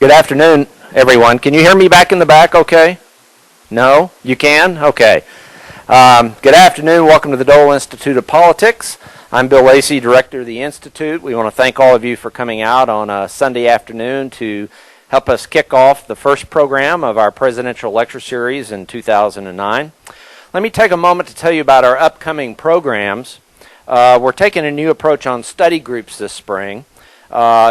Good afternoon, everyone. Can you hear me back in the back okay? No? You can? Okay. Good afternoon. Welcome to the Dole Institute of Politics. I'm Bill Lacey, Director of the Institute. We want to thank all of you for coming out on a Sunday afternoon to help us kick off the first program of our presidential lecture series in 2009. Let me take a moment to tell you about our upcoming programs. We're taking a new approach on study groups this spring.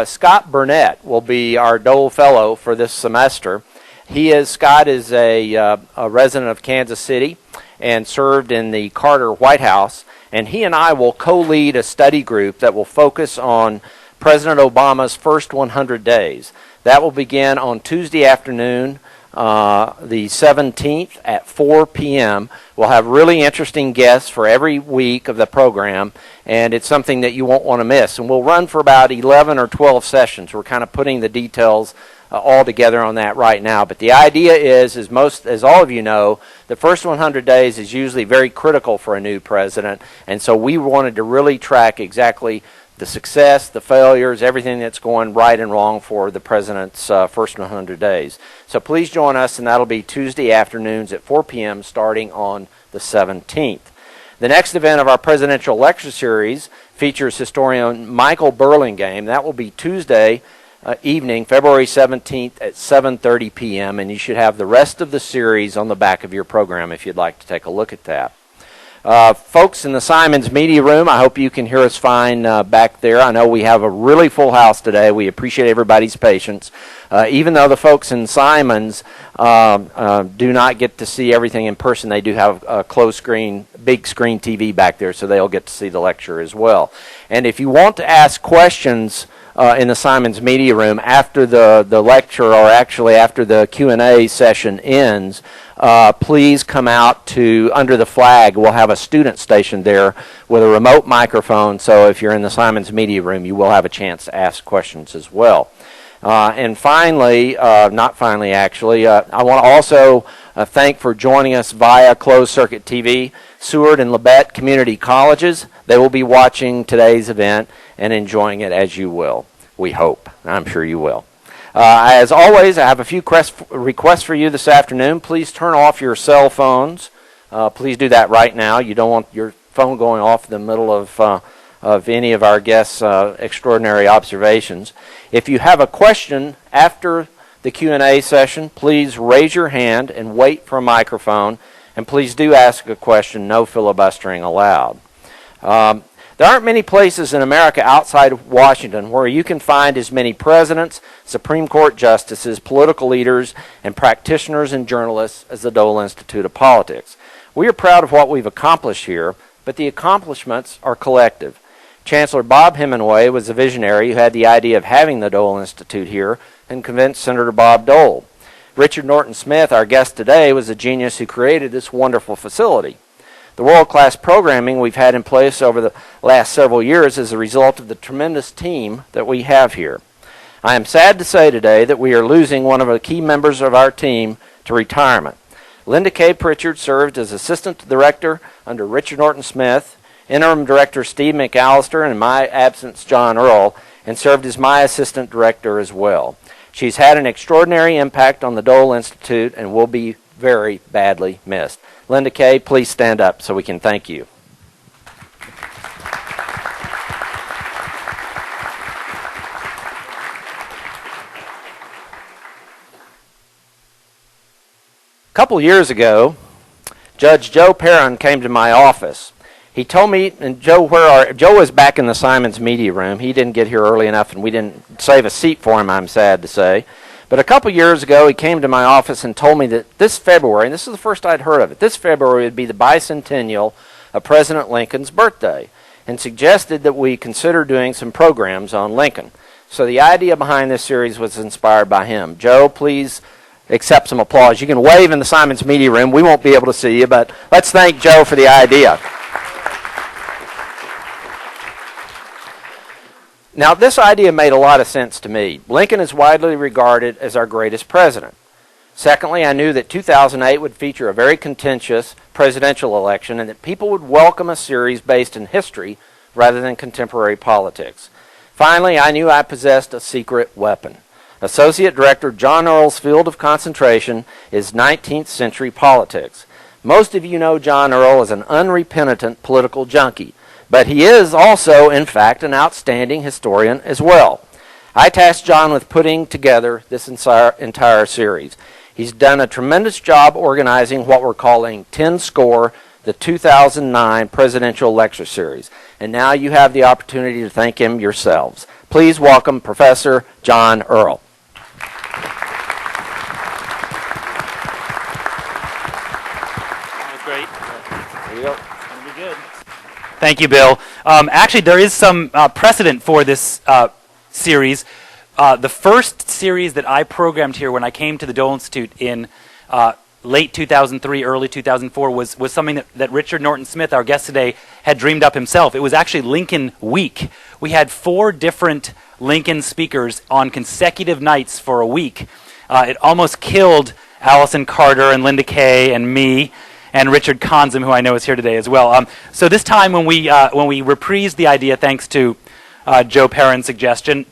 Scott Burnett will be our Dole Fellow for this semester. Scott is a resident of Kansas City and served in the Carter White House, and he and I will co-lead a study group that will focus on President Obama's first 100 days. That will begin on Tuesday afternoon, the 17th at 4 p.m. We'll have really interesting guests for every week of the program, and it's something that you won't want to miss. And we'll run for about 11 or 12 sessions. We're kind of putting the details all together on that right now. But the idea is as all of you know, the first 100 days is usually very critical for a new president, and so we wanted to really track exactly the success, the failures, everything that's going right and wrong for the president's first 100 days. So please join us, and that'll be Tuesday afternoons at 4 p.m. starting on the 17th. The next event of our presidential lecture series features historian Michael Burlingame. That will be Tuesday evening, February 17th at 7:30 p.m., and you should have the rest of the series on the back of your program if you'd like to take a look at that. Folks in the Simons Media Room, I hope you can hear us fine back there. I know we have a really full house today. We appreciate everybody's patience. Even though the folks in Simons do not get to see everything in person, they do have a closed screen, big screen TV back there, so they'll get to see the lecture as well. And if you want to ask questions in the Simons Media Room after the lecture, or actually after the Q&A session ends, please come out to under the flag. We'll have a student station there with a remote microphone, so if you're in the Simons Media Room, you will have a chance to ask questions as well. And finally, I want to also thank for joining us via closed-circuit TV, Seward and Labette Community Colleges. They will be watching today's event and enjoying it as you will. We hope. I'm sure you will. As always, I have a few requests for you this afternoon. Please turn off your cell phones. Please do that right now. You don't want your phone going off in the middle of any of our guests' extraordinary observations. If you have a question after the Q&A session, please raise your hand and wait for a microphone. And please do ask a question. No filibustering allowed. There aren't many places in America outside of Washington where you can find as many presidents, Supreme Court justices, political leaders, and practitioners and journalists as the Dole Institute of Politics. We are proud of what we've accomplished here, but the accomplishments are collective. Chancellor Bob Hemingway was a visionary who had the idea of having the Dole Institute here and convinced Senator Bob Dole. Richard Norton Smith, our guest today, was a genius who created this wonderful facility. The world-class programming we've had in place over the last several years is a result of the tremendous team that we have here. I am sad to say today that we are losing one of the key members of our team to retirement. Linda K. Pritchard served as Assistant Director under Richard Norton Smith, Interim Director Steve McAllister, and in my absence, John Earl, and served as my Assistant Director as well. She's had an extraordinary impact on the Dole Institute and will be very badly missed. Linda Kay, please stand up so we can thank you. A couple years ago, Judge Joe Perrin came to my office. He told me, and Joe was back in the Simons Media Room. He didn't get here early enough, and we didn't save a seat for him, I'm sad to say. But a couple years ago, he came to my office and told me that this February, and this is the first I'd heard of it, this February would be the bicentennial of President Lincoln's birthday, and suggested that we consider doing some programs on Lincoln. So the idea behind this series was inspired by him. Joe, please accept some applause. You can wave in the Simons Media Room. We won't be able to see you, but let's thank Joe for the idea. Now, this idea made a lot of sense to me. Lincoln is widely regarded as our greatest president. Secondly, I knew that 2008 would feature a very contentious presidential election and that people would welcome a series based in history rather than contemporary politics. Finally, I knew I possessed a secret weapon. Associate Director John Earle's field of concentration is 19th century politics. Most of you know John Earle as an unrepentant political junkie, but he is also, in fact, an outstanding historian as well. I tasked John with putting together this entire series. He's done a tremendous job organizing what we're calling 10 Score, the 2009 Presidential Lecture Series. And now you have the opportunity to thank him yourselves. Please welcome Professor John Earle. That was great. There you go. That'll be good. Thank you, Bill. Actually, there is some precedent for this series. The first series that I programmed here when I came to the Dole Institute in late 2003, early 2004 was something that Richard Norton Smith, our guest today, had dreamed up himself. It was actually Lincoln Week. We had 4 different Lincoln speakers on consecutive nights for a week. It almost killed Allison Carter and Linda Kay and me and Richard Conzum, who I know is here today as well. So this time when we reprised the idea, thanks to Joe Perrin's suggestion,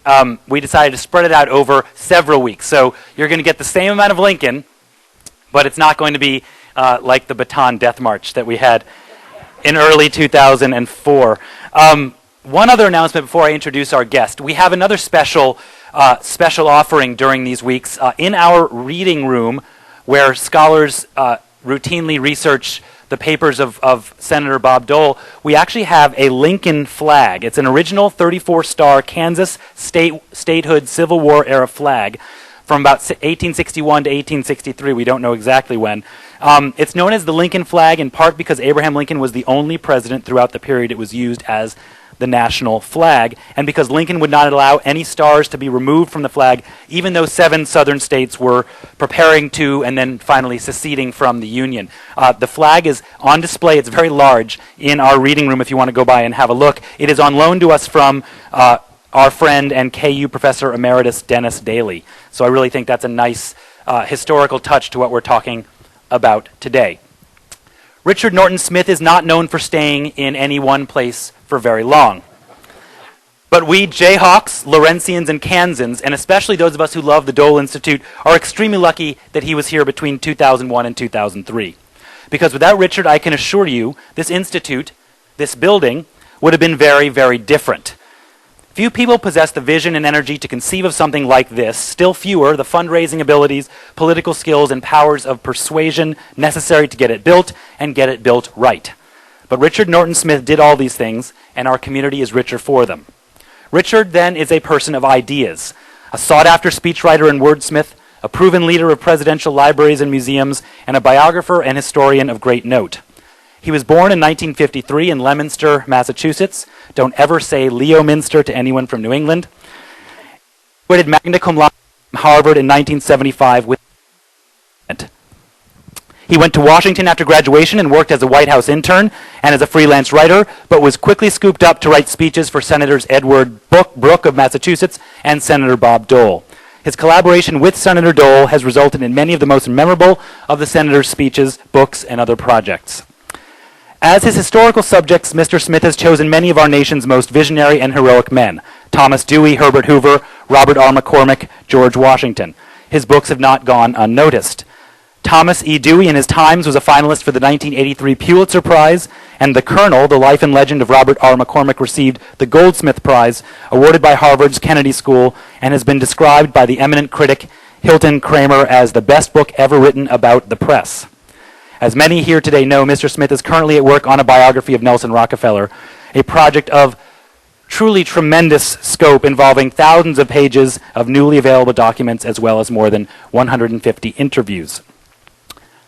we decided to spread it out over several weeks. So you're going to get the same amount of Lincoln, but it's not going to be like the Bataan Death March that we had in early 2004. One other announcement before I introduce our guest. We have another special offering during these weeks in our reading room where scholars routinely research the papers of Senator Bob Dole. We actually have a Lincoln flag. It's an original 34-star Kansas statehood Civil War era flag from about 1861 to 1863. We don't know exactly when. It's known as the Lincoln flag in part because Abraham Lincoln was the only president throughout the period it was used as the national flag, and because Lincoln would not allow any stars to be removed from the flag, even though 7 southern states were preparing to and then finally seceding from the Union. The flag is on display. It's very large in our reading room if you want to go by and have a look. It is on loan to us from our friend and KU Professor Emeritus Dennis Daly. So I really think that's a nice historical touch to what we're talking about today. Richard Norton Smith is not known for staying in any one place for very long. But we Jayhawks, Lawrencians, and Kansans, and especially those of us who love the Dole Institute, are extremely lucky that he was here between 2001 and 2003. Because without Richard, I can assure you, this institute, this building, would have been very, very different. Few people possess the vision and energy to conceive of something like this, still fewer the fundraising abilities, political skills, and powers of persuasion necessary to get it built and get it built right. But Richard Norton Smith did all these things, and our community is richer for them. Richard, then, is a person of ideas, a sought-after speechwriter and wordsmith, a proven leader of presidential libraries and museums, and a biographer and historian of great note. He was born in 1953 in Leominster, Massachusetts. Don't ever say Leominster to anyone from New England. Graduated magna cum laude from Harvard in 1975 with He went to Washington after graduation and worked as a White House intern and as a freelance writer, but was quickly scooped up to write speeches for Senators Edward Brooke of Massachusetts and Senator Bob Dole. His collaboration with Senator Dole has resulted in many of the most memorable of the senator's speeches, books, and other projects. As his historical subjects, Mr. Smith has chosen many of our nation's most visionary and heroic men: Thomas Dewey, Herbert Hoover, Robert R. McCormick, George Washington. His books have not gone unnoticed. Thomas E. Dewey in his times was a finalist for the 1983 Pulitzer Prize, and The Colonel, The Life and Legend of Robert R. McCormick, received the Goldsmith Prize, awarded by Harvard's Kennedy School, and has been described by the eminent critic Hilton Kramer as the best book ever written about the press. As many here today know, Mr. Smith is currently at work on a biography of Nelson Rockefeller, a project of truly tremendous scope involving thousands of pages of newly available documents as well as more than 150 interviews.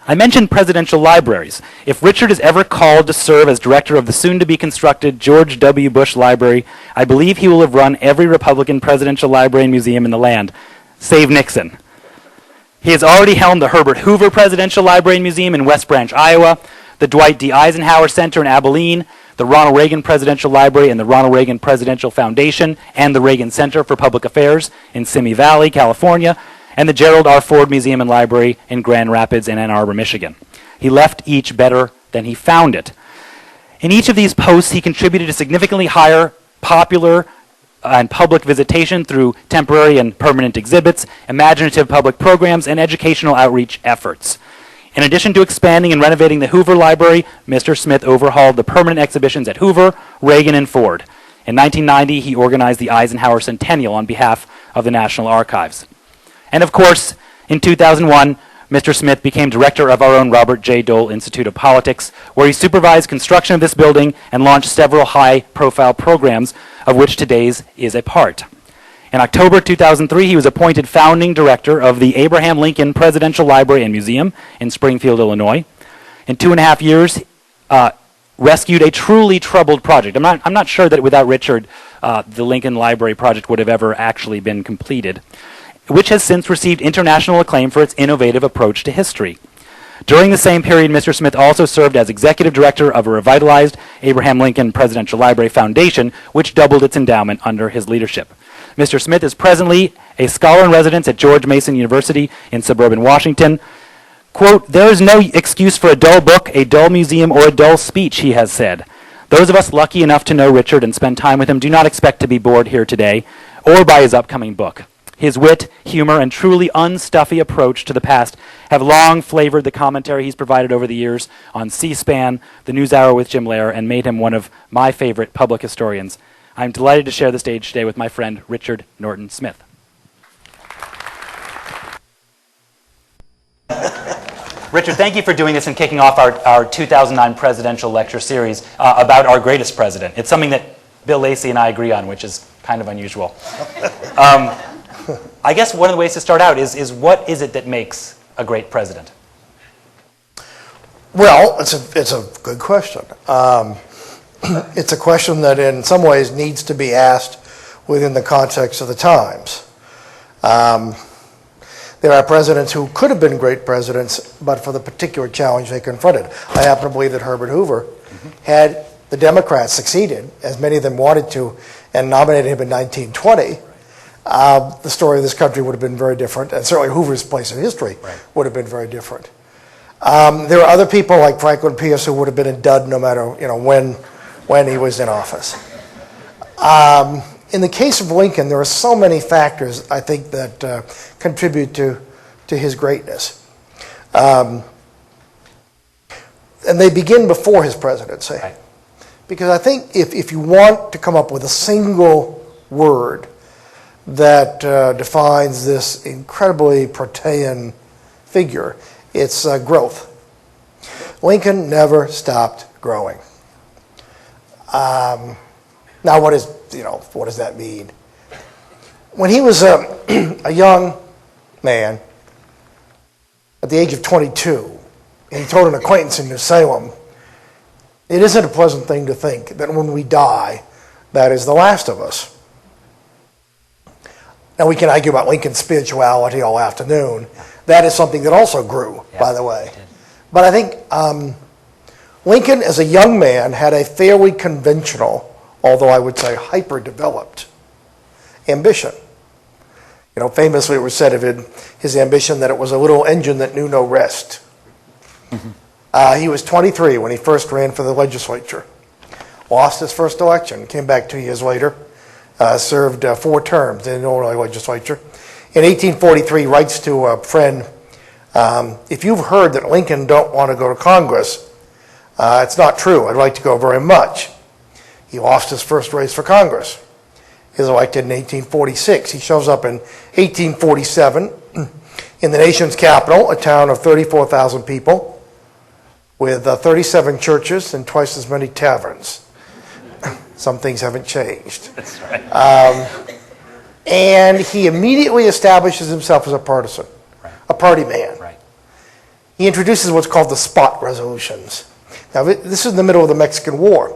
I mentioned presidential libraries. If Richard is ever called to serve as director of the soon-to-be-constructed George W. Bush Library, I believe he will have run every Republican presidential library and museum in the land, save Nixon. He has already helmed the Herbert Hoover Presidential Library and Museum in West Branch, Iowa, the Dwight D. Eisenhower Center in Abilene, the Ronald Reagan Presidential Library and the Ronald Reagan Presidential Foundation, and the Reagan Center for Public Affairs in Simi Valley, California, and the Gerald R. Ford Museum and Library in Grand Rapids and Ann Arbor, Michigan. He left each better than he found it. In each of these posts, he contributed to significantly higher popular and public visitation through temporary and permanent exhibits, imaginative public programs, and educational outreach efforts. In addition to expanding and renovating the Hoover Library, Mr. Smith overhauled the permanent exhibitions at Hoover, Reagan, and Ford. In 1990, he organized the Eisenhower Centennial on behalf of the National Archives. And of course, in 2001, Mr. Smith became director of our own Robert J. Dole Institute of Politics, where he supervised construction of this building and launched several high-profile programs, of which today's is a part. In October 2003, he was appointed founding director of the Abraham Lincoln Presidential Library and Museum in Springfield, Illinois. In 2.5 years, rescued a truly troubled project. I'm not sure that without Richard, the Lincoln Library project would have ever actually been completed, which has since received international acclaim for its innovative approach to history. During the same period, Mr. Smith also served as executive director of a revitalized Abraham Lincoln Presidential Library Foundation, which doubled its endowment under his leadership. Mr. Smith is presently a scholar in residence at George Mason University in suburban Washington. Quote, "There is no excuse for a dull book, a dull museum, or a dull speech," he has said. Those of us lucky enough to know Richard and spend time with him do not expect to be bored here today, or by his upcoming book. His wit, humor, and truly unstuffy approach to the past have long flavored the commentary he's provided over the years on C-SPAN, the NewsHour with Jim Lehrer, and made him one of my favorite public historians. I'm delighted to share the stage today with my friend Richard Norton Smith. Richard, thank you for doing this and kicking off our 2009 presidential lecture series about our greatest president. It's something that Bill Lacey and I agree on, which is kind of unusual. I guess one of the ways to start out is what is it that makes a great president? Well, it's a good question. It's a question that in some ways needs to be asked within the context of the times. There are presidents who could have been great presidents, but for the particular challenge they confronted. I happen to believe that Herbert Hoover, had the Democrats succeeded, as many of them wanted to, and nominated him in 1920, the story of this country would have been very different, and certainly Hoover's place in history would have been very different. There are other people like Franklin Pierce who would have been a dud no matter when he was in office. In the case of Lincoln, there are so many factors, I think, that contribute to his greatness. And they begin before his presidency. Right. Because I think if you want to come up with a single word that defines this incredibly protean figure, it's growth. Lincoln never stopped growing. Now, what does that mean? When he was a young man, at the age of 22, and he told an acquaintance in New Salem, "It isn't a pleasant thing to think that when we die, that is the last of us." Now, we can argue about Lincoln's spirituality all afternoon. That is something that also grew, by the way. But I think Lincoln, as a young man, had a fairly conventional, although I would say hyper-developed, ambition. Famously it was said of his ambition that it was a little engine that knew no rest. He was 23 when he first ran for the legislature. Lost his first election, came back 2 years later, served 4 terms in the Illinois legislature. In 1843, writes to a friend, "If you've heard that Lincoln don't want to go to Congress, it's not true. I'd like to go very much." He lost his first race for Congress. He was elected in 1846. He shows up in 1847 in the nation's capital, a town of 34,000 people, with 37 churches and twice as many taverns. Some things haven't changed. That's right. And he immediately establishes himself as a partisan, a party man. Right. He introduces what's called the spot resolutions. Now, this is in the middle of the Mexican War.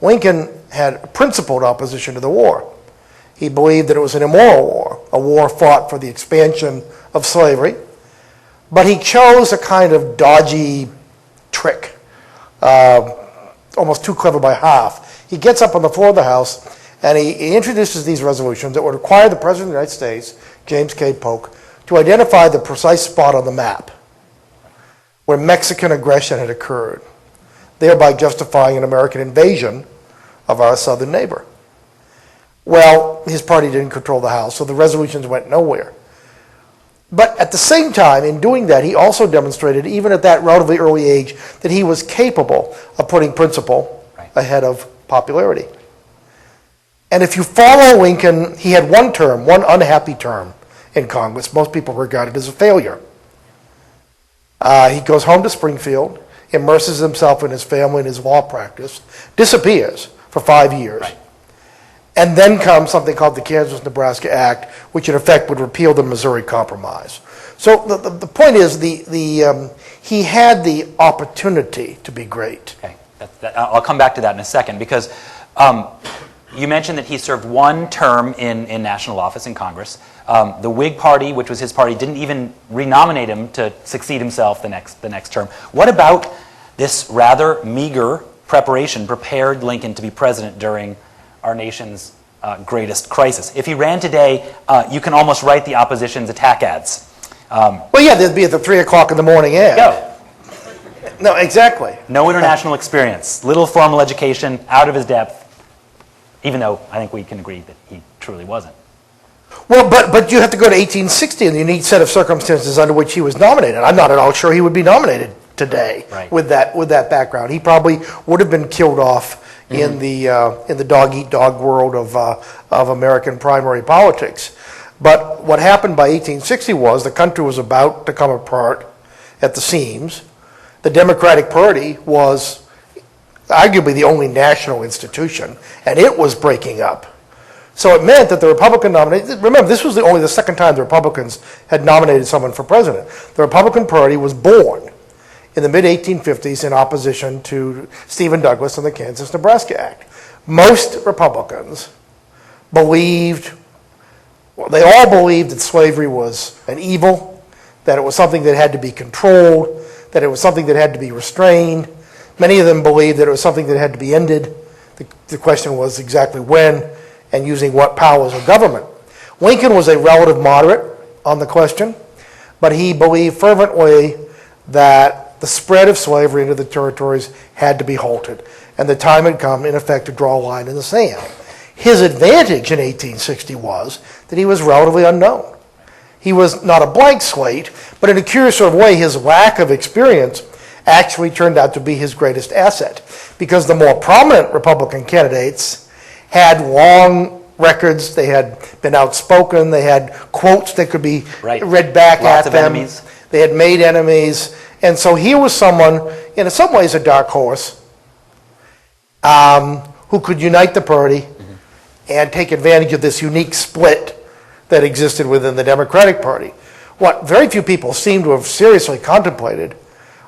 Lincoln had principled opposition to the war. He believed that it was an immoral war, a war fought for the expansion of slavery. But he chose a kind of dodgy trick, almost too clever by half. He gets up on the floor of the House and he introduces these resolutions that would require the President of the United States, James K. Polk, to identify the precise spot on the map where Mexican aggression had occurred, thereby justifying an American invasion of our southern neighbor. Well, his party didn't control the House, so the resolutions went nowhere. But at the same time, in doing that, he also demonstrated, even at that relatively early age, that he was capable of putting principle ahead of popularity. And if you follow Lincoln, he had one term, one unhappy term in Congress. Most people regard it as a failure. He goes home to Springfield, immerses himself in his family and his law practice, disappears for 5 years. Right. And then comes something called the Kansas-Nebraska Act, which in effect would repeal the Missouri Compromise. So the point is, he had the opportunity to be great. Okay, I'll come back to that in a second, because you mentioned that he served one term in national office in Congress. The Whig Party, which was his party, didn't even renominate him to succeed himself the next term. What about this rather meager preparation prepared Lincoln to be president during our nation's greatest crisis? If he ran today, you can almost write the opposition's attack ads. Well, yeah, they'd be at the 3 o'clock in the morning ad. Go. No, exactly. No international experience, little formal education, out of his depth, even though I think we can agree that he truly wasn't. Well, but you have to go to 1860 and the unique set of circumstances under which he was nominated. I'm not at all sure he would be nominated today with that background. He probably would have been killed off in the dog-eat-dog world of American primary politics. But what happened by 1860 was the country was about to come apart at the seams. The Democratic Party was arguably the only national institution, and it was breaking up. So it meant that the Republican nominee, remember, this was only the second time the Republicans had nominated someone for president. The Republican Party was born in the mid-1850s in opposition to Stephen Douglas and the Kansas-Nebraska Act. Most Republicans believed, well, they all believed that slavery was an evil, that it was something that had to be controlled, that it was something that had to be restrained. Many of them believed that it was something that had to be ended. The question was exactly when and using what powers of government. Lincoln was a relative moderate on the question, but he believed fervently that the spread of slavery into the territories had to be halted, and the time had come, in effect, to draw a line in the sand. His advantage in 1860 was that he was relatively unknown. He was not a blank slate, but in a curious sort of way, his lack of experience actually turned out to be his greatest asset, because the more prominent Republican candidates had long records, they had been outspoken, they had quotes that could be read back Lots at of them. enemies. They had made enemies. And so he was someone, in some ways a dark horse, who could unite the party and take advantage of this unique split that existed within the Democratic Party. What very few people seem to have seriously contemplated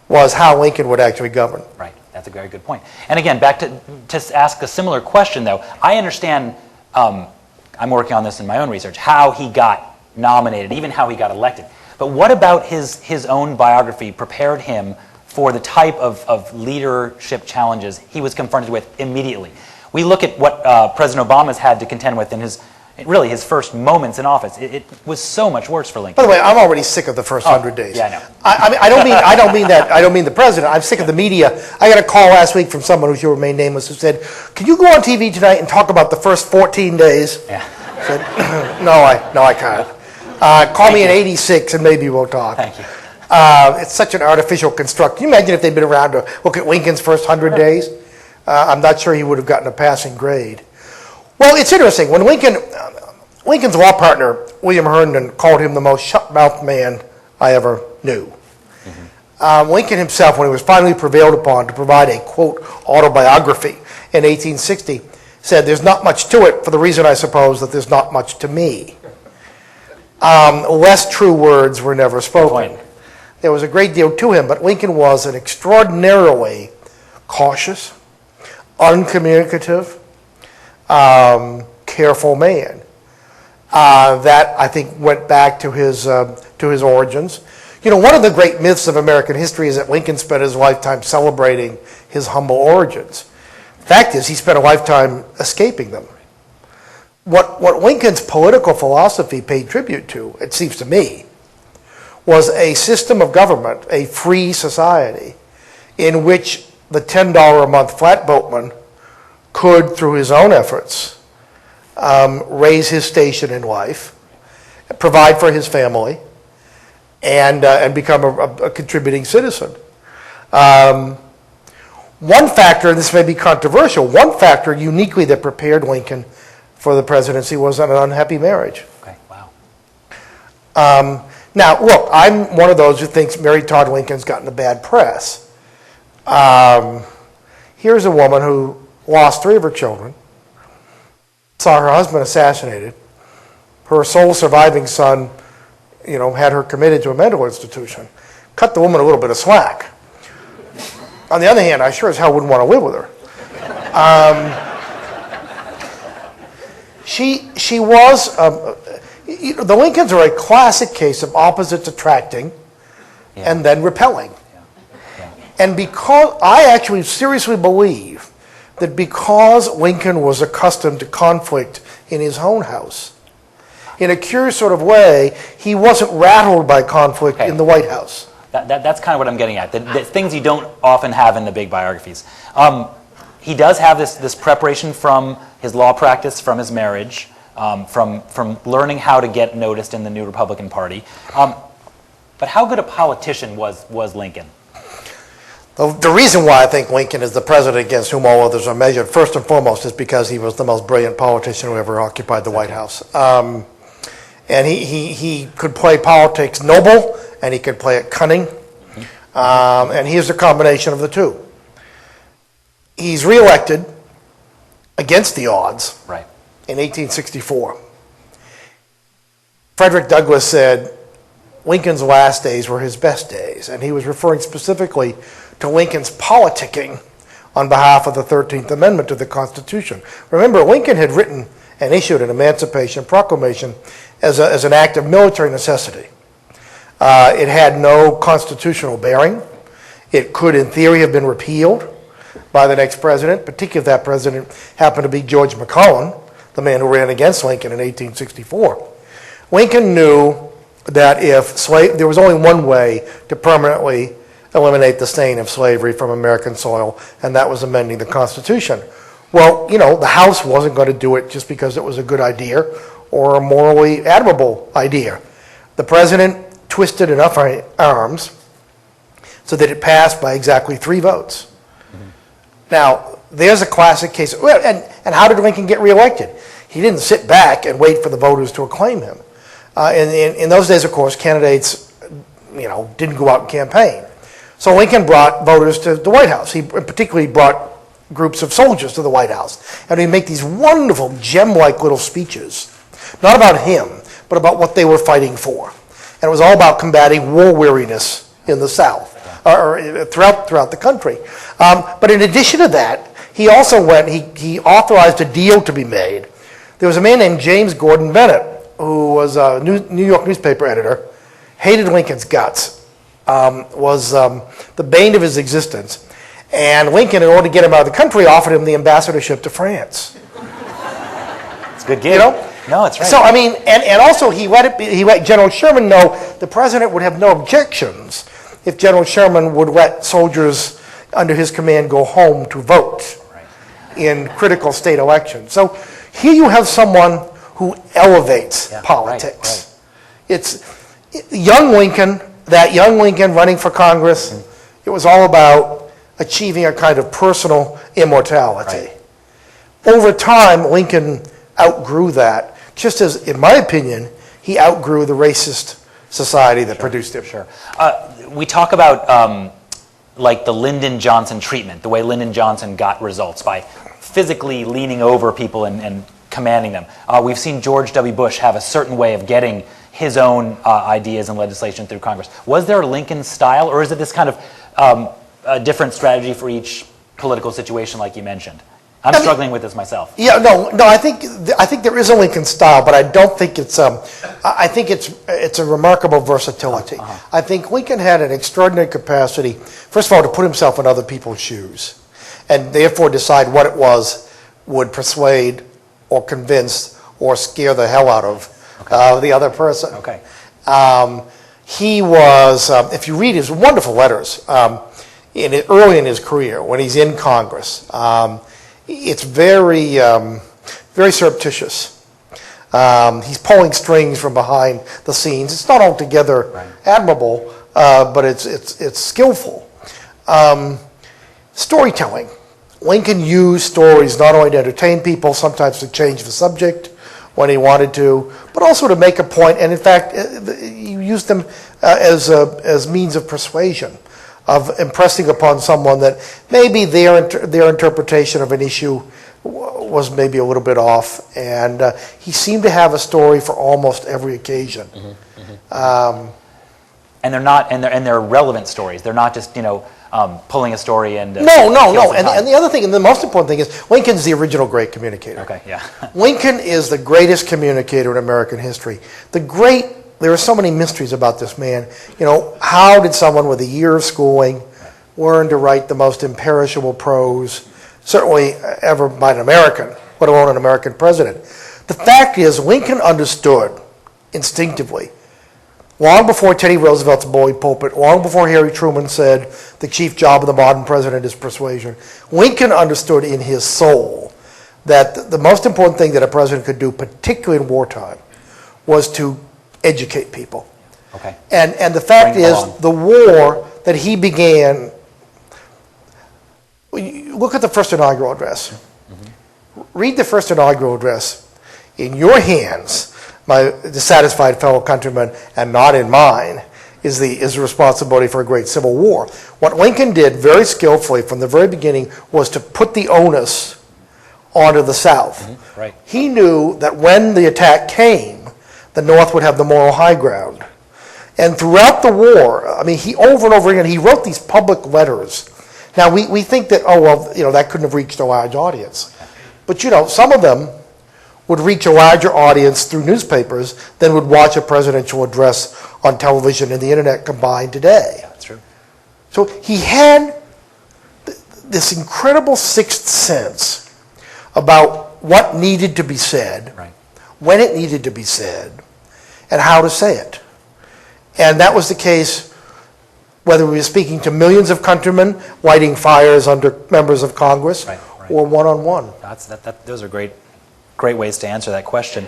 was how Lincoln would actually govern. Right, that's a very good point. And again, back to ask a similar question, though. I understand, I'm working on this in my own research, how he got nominated, even how he got elected. But what about his own biography prepared him for the type of leadership challenges he was confronted with immediately? We look at what President Obama's had to contend with in his first moments in office. It was so much worse for Lincoln. By the way, I'm already sick of the first 100 days. Yeah, I know. I don't mean the president. I'm sick of the media. I got a call last week from someone who shall remain nameless who said, "Can you go on TV tonight and talk about the first 14 days?" Yeah. I said, no, I can't. Call me in 86 and maybe we'll talk. Thank you. It's such an artificial construct. Can you imagine if they'd been around to look at Lincoln's first 100 days? I'm not sure he would have gotten a passing grade. Well, it's interesting. When Lincoln's law partner, William Herndon, called him the most shut-mouthed man I ever knew. Lincoln himself, when he was finally prevailed upon to provide a, quote, autobiography in 1860, said, "There's not much to it for the reason, I suppose, that there's not much to me." Less true words were never spoken. There was a great deal to him, but Lincoln was an extraordinarily cautious, uncommunicative, careful man. That, I think, went back to his origins. You know, one of the great myths of American history is that Lincoln spent his lifetime celebrating his humble origins. The fact is, he spent a lifetime escaping them. What Lincoln's political philosophy paid tribute to, it seems to me, was a system of government, a free society, in which the $10 a month flatboatman could, through his own efforts, raise his station in life, provide for his family, and become a contributing citizen. One factor, and this may be controversial, one factor uniquely that prepared Lincoln for the presidency was an unhappy marriage. Okay, wow. Now, look, I'm one of those who thinks Mary Todd Lincoln's gotten a bad press. Here's a woman who lost 3 of her children, saw her husband assassinated, her sole surviving son, had her committed to a mental institution. Cut the woman a little bit of slack. On the other hand, I sure as hell wouldn't want to live with her. She was, the Lincolns are a classic case of opposites attracting and then repelling. And because, I actually seriously believe that because Lincoln was accustomed to conflict in his own house, in a curious sort of way, he wasn't rattled by conflict in the White House. That's kind of what I'm getting at. The things you don't often have in the big biographies. He does have this preparation from his law practice, from his marriage, from learning how to get noticed in the new Republican Party. But how good a politician was Lincoln? The reason why I think Lincoln is the president against whom all others are measured, first and foremost, is because he was the most brilliant politician who ever occupied the White House. And he could play politics noble, and he could play it cunning. And he is a combination of the two. He's reelected against the odds in 1864. Frederick Douglass said Lincoln's last days were his best days, and he was referring specifically to Lincoln's politicking on behalf of the 13th Amendment to the Constitution. Remember, Lincoln had written and issued an Emancipation Proclamation as an act of military necessity. It had no constitutional bearing. It could, in theory, have been repealed by the next president, particularly if that president happened to be George McClellan, the man who ran against Lincoln in 1864. Lincoln knew that there was only one way to permanently eliminate the stain of slavery from American soil, and that was amending the Constitution. Well, the House wasn't going to do it just because it was a good idea or a morally admirable idea. The president twisted enough arms so that it passed by exactly 3 votes. Now, there's a classic case. And how did Lincoln get reelected? He didn't sit back and wait for the voters to acclaim him. In those days, of course, candidates, didn't go out and campaign. So Lincoln brought voters to the White House. He particularly brought groups of soldiers to the White House. And he'd make these wonderful gem-like little speeches, not about him, but about what they were fighting for. And it was all about combating war weariness in the South, or throughout the country. But in addition to that, he also he authorized a deal to be made. There was a man named James Gordon Bennett, who was a New York newspaper editor, hated Lincoln's guts, was the bane of his existence. And Lincoln, in order to get him out of the country, offered him the ambassadorship to France. It's a good gig. No, it's right. So, and also he let General Sherman know the president would have no objections if General Sherman would let soldiers under his command go home to vote in critical state elections. So here you have someone who elevates politics. It's young Lincoln, that young Lincoln running for Congress, it was all about achieving a kind of personal immortality. Over time, Lincoln outgrew that, just as, in my opinion, he outgrew the racist society that produced him. We talk about like the Lyndon Johnson treatment, the way Lyndon Johnson got results by physically leaning over people and commanding them. We've seen George W. Bush have a certain way of getting his own ideas and legislation through Congress. Was there a Lincoln style, or is it this kind of a different strategy for each political situation like you mentioned? I'm struggling with this myself. Yeah, no. I think there is a Lincoln style, but I don't think it's. I think it's a remarkable versatility. I think Lincoln had an extraordinary capacity, first of all, to put himself in other people's shoes, and therefore decide what it was would persuade, or convince, or scare the hell out of the other person. He was. If you read his wonderful letters, early in his career when he's in Congress. It's very very surreptitious. He's pulling strings from behind the scenes. It's not altogether admirable, but it's skillful. Storytelling. Lincoln used stories not only to entertain people, sometimes to change the subject when he wanted to, but also to make a point. And in fact, he used them as means of persuasion, of impressing upon someone that maybe their interpretation of an issue was maybe a little bit off. And he seemed to have a story for almost every occasion. And they're relevant stories. They're not just pulling a story and no. And the other thing, and the most important thing is Lincoln's the original great communicator. Okay, yeah. Lincoln is the greatest communicator in American history. There are so many mysteries about this man. How did someone with a year of schooling learn to write the most imperishable prose, certainly ever by an American, let alone an American president? The fact is, Lincoln understood instinctively, long before Teddy Roosevelt's bully pulpit, long before Harry Truman said the chief job of the modern president is persuasion, Lincoln understood in his soul that the most important thing that a president could do, particularly in wartime, was to educate people. Okay. And the fact is, the war that he began, look at the first inaugural address. Read the first inaugural address. In your hands, my dissatisfied fellow countrymen, and not in mine, is the responsibility for a great civil war. What Lincoln did very skillfully from the very beginning was to put the onus onto the South. Right. He knew that when the attack came, the North would have the moral high ground. And throughout the war, he over and over again, he wrote these public letters. Now, we think that, that couldn't have reached a large audience. But, some of them would reach a larger audience through newspapers than would watch a presidential address on television and the internet combined today. Yeah, that's true. So he had this incredible sixth sense about what needed to be said, when it needed to be said, and how to say it. And that was the case whether we were speaking to millions of countrymen, lighting fires under members of Congress, or one-on-one. Those are great ways to answer that question.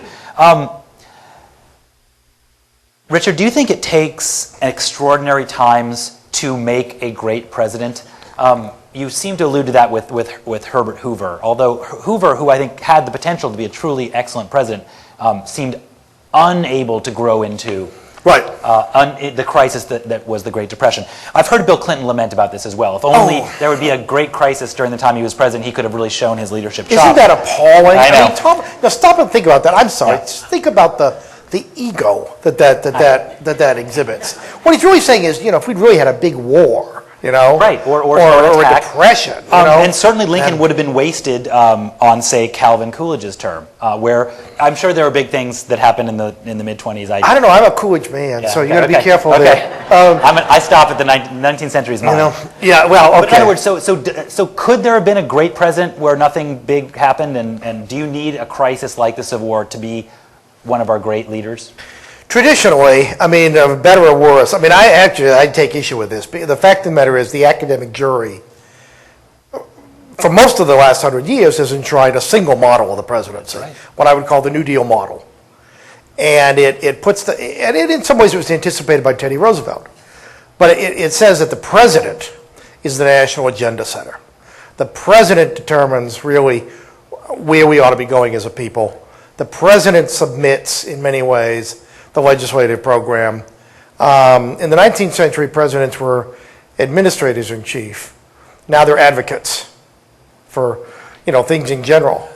Richard, do you think it takes extraordinary times to make a great president? You seem to allude to that with Herbert Hoover, although Hoover, who I think had the potential to be a truly excellent president, seemed unable to grow into the crisis that was the Great Depression. I've heard Bill Clinton lament about this as well. If only there would be a great crisis during the time he was president, he could have really shown his leadership chops. Isn't that appalling? I know. Tom, now stop and think about that. I'm sorry. Just think about the ego that exhibits. What he's really saying is, if we'd really had a big war, right, or a depression, and certainly Lincoln would have been wasted on, say, Calvin Coolidge's term, where I'm sure there are big things that happened in the mid-20s. I don't know. I'm a Coolidge man, so you got to be careful there. I stop at the 19th century's mind. Yeah, well, okay. But in other words, so could there have been a great president where nothing big happened, and do you need a crisis like the Civil War to be one of our great leaders? Traditionally, better or worse. I take issue with this. The fact of the matter is, the academic jury, for most of the last 100 years, has enshrined a single model of the presidency, what I would call the New Deal model. And it puts and in some ways it was anticipated by Teddy Roosevelt. But it says that the president is the national agenda setter. The president determines really where we ought to be going as a people. The president submits, in many ways, the legislative program. In the 19th century, presidents were administrators-in-chief. Now they're advocates for things in general.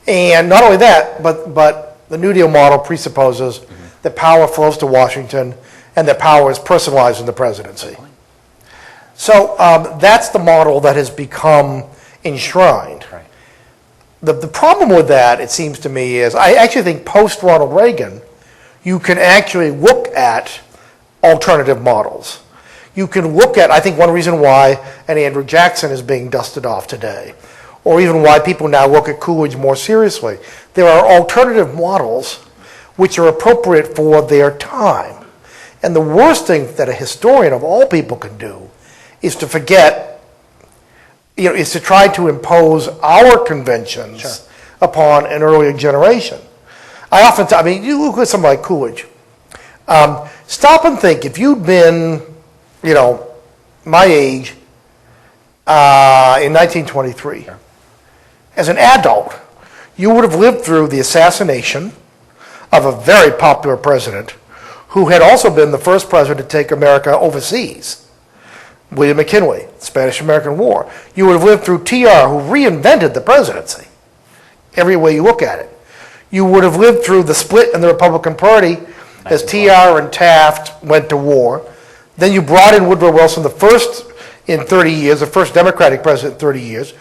And not only that, but the New Deal model presupposes that power flows to Washington and that power is personalized in the presidency. So that's the model that has become enshrined. Right. The problem with that, it seems to me, is I actually think post-Ronald Reagan, you can actually look at alternative models. You can look at, I think one reason why an Andrew Jackson is being dusted off today, or even why people now look at Coolidge more seriously. There are alternative models which are appropriate for their time. And the worst thing that a historian of all people can do is to forget, is to try to impose our conventions upon an earlier generation. You look at somebody like Coolidge. Stop and think, if you'd been, my age in 1923, as an adult, you would have lived through the assassination of a very popular president who had also been the first president to take America overseas, William McKinley, Spanish-American War. You would have lived through TR, who reinvented the presidency, every way you look at it. You would have lived through the split in the Republican Party as TR and Taft went to war. Then you brought in Woodrow Wilson, the first in 30 years, the first Democratic president in 30 years,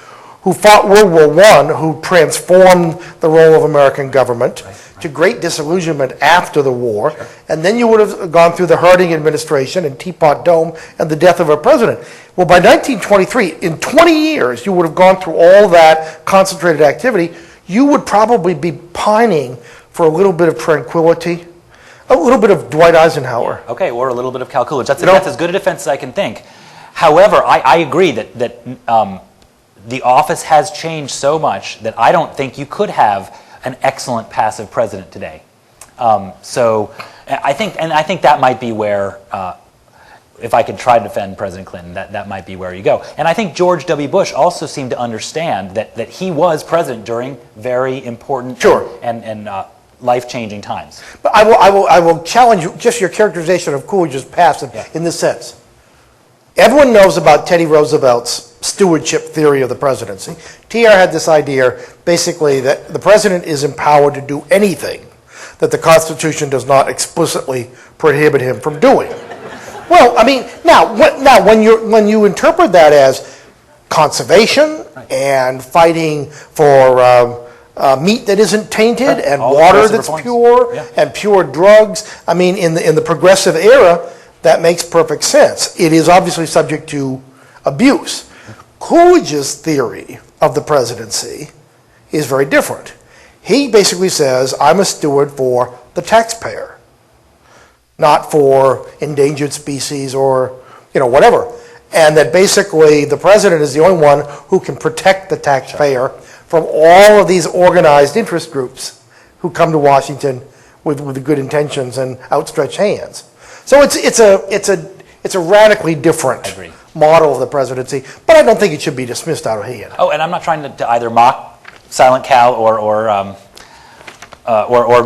who fought World War I, who transformed the role of American government to great disillusionment after the war. And then you would have gone through the Harding administration and Teapot Dome and the death of a president. Well, by 1923, in 20 years, you would have gone through all that concentrated activity. You would probably be pining for a little bit of tranquility, a little bit of Dwight Eisenhower. Okay, or a little bit of Cal Coolidge. That's as good a defense as I can think. However, I agree that the office has changed so much that I don't think you could have an excellent passive president today. So I think that might be where, if I could try to defend President Clinton, that might be where you go. And I think George W. Bush also seemed to understand that he was president during very important and life-changing times. But I will challenge you, just your characterization of Coolidge as passive in this sense. Everyone knows about Teddy Roosevelt's stewardship theory of the presidency. TR had this idea, basically, that the president is empowered to do anything that the Constitution does not explicitly prohibit him from doing. Well, now when you interpret that as conservation and fighting for meat that isn't tainted and water that's pure and pure drugs, in the progressive era, that makes perfect sense. It is obviously subject to abuse. Coolidge's theory of the presidency is very different. He basically says, I'm a steward for the taxpayer, not for endangered species or whatever. And that basically the president is the only one who can protect the taxpayer from all of these organized interest groups who come to Washington with good intentions and outstretched hands. So it's a radically different model of the presidency, but I don't think it should be dismissed out of hand. Oh, and I'm not trying to either mock Silent Cal or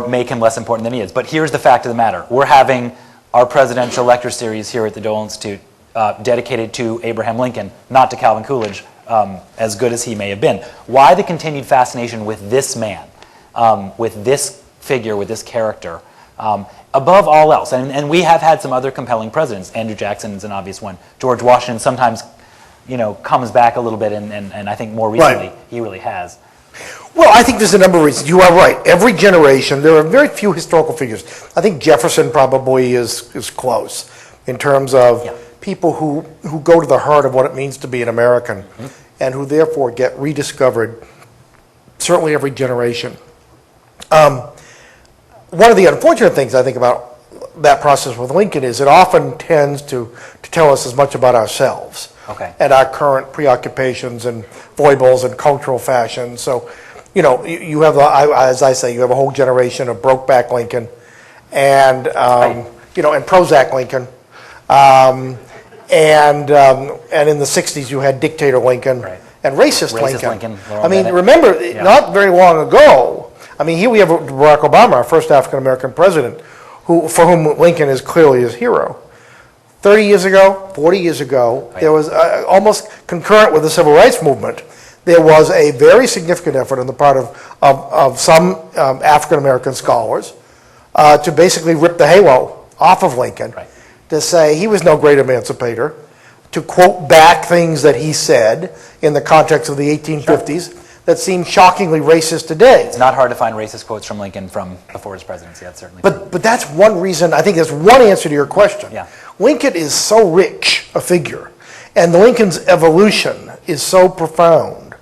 make him less important than he is. But here's the fact of the matter: we're having our presidential lecture series here at the Dole Institute dedicated to Abraham Lincoln, not to Calvin Coolidge, as good as he may have been. Why the continued fascination with this man, with this figure, with this character? Above all else, and we have had some other compelling presidents. Andrew Jackson is an obvious one. George Washington sometimes, comes back a little bit, and I think more recently he really has. Well, I think there's a number of reasons. You are right. Every generation, there are very few historical figures. I think Jefferson probably is close in terms of people who go to the heart of what it means to be an American, and who therefore get rediscovered, certainly every generation. One of the unfortunate things I think about that process with Lincoln is it often tends to tell us as much about ourselves and our current preoccupations and foibles and cultural fashions. So, you have, as I say, you have a whole generation of Brokeback Lincoln and, and Prozac Lincoln. And in the 60s you had Dictator Lincoln and Racist Lincoln. Remember, not very long ago, here we have Barack Obama, our first African-American president, for whom Lincoln is clearly his hero. 30 years ago, 40 years ago, there was, almost concurrent with the Civil Rights Movement, there was a very significant effort on the part of some African-American scholars to basically rip the halo off of Lincoln, to say he was no great emancipator, to quote back things that he said in the context of the 1850s, that seems shockingly racist today. It's not hard to find racist quotes from Lincoln from before his presidency. That's certainly true. But that's one reason. I think there's one answer to your question. Lincoln is so rich a figure, and Lincoln's evolution is so profound.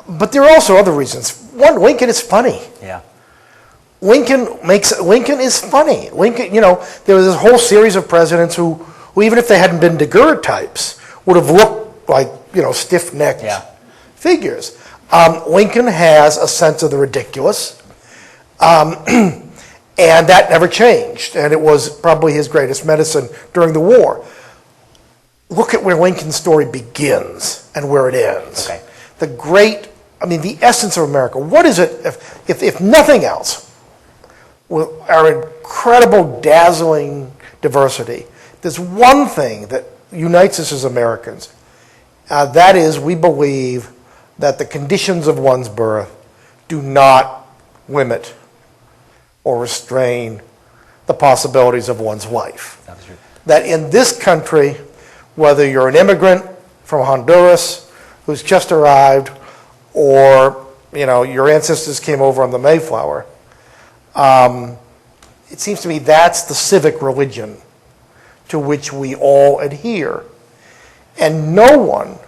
But there are also other reasons. One, Lincoln is funny. Lincoln is funny. Lincoln, there was this whole series of presidents who even if they hadn't been daguerreotypes, would have looked like stiff-necked figures. Lincoln has a sense of the ridiculous, and that never changed, and it was probably his greatest medicine during the war. Look at where Lincoln's story begins and where it ends. Okay. The essence of America. What is it, if nothing else, with our incredible, dazzling diversity, there's one thing that unites us as Americans. That is, we believe that the conditions of one's birth do not limit or restrain the possibilities of one's life. That's true. That in this country, whether you're an immigrant from Honduras who's just arrived, or your ancestors came over on the Mayflower, it seems to me that's the civic religion to which we all adhere. And no one,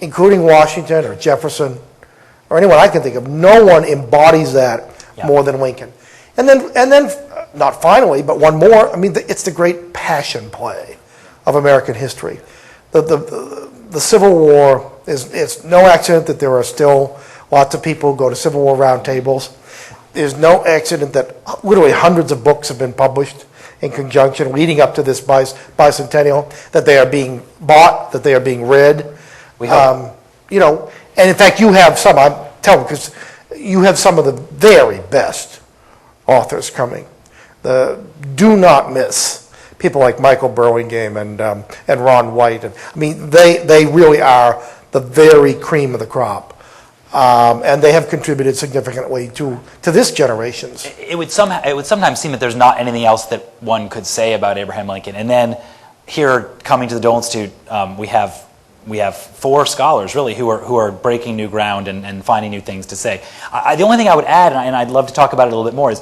including Washington or Jefferson or anyone I can think of, no one embodies that more than Lincoln. And then, not finally, but one more, it's the great passion play of American history. The Civil War, it's no accident that there are still lots of people who go to Civil War roundtables. There's no accident that literally hundreds of books have been published in conjunction leading up to this bicentennial, that they are being bought, that they are being read. And in fact, you have some, because you have some of the very best authors coming. Do not miss people like Michael Burlingame and Ron White. They really are the very cream of the crop. And they have contributed significantly to this generation's. It would sometimes seem that there's not anything else that one could say about Abraham Lincoln. And then here, coming to the Dole Institute, we have 4 scholars really who are breaking new ground and finding new things to say. The only thing I would add, and I'd love to talk about it a little bit more,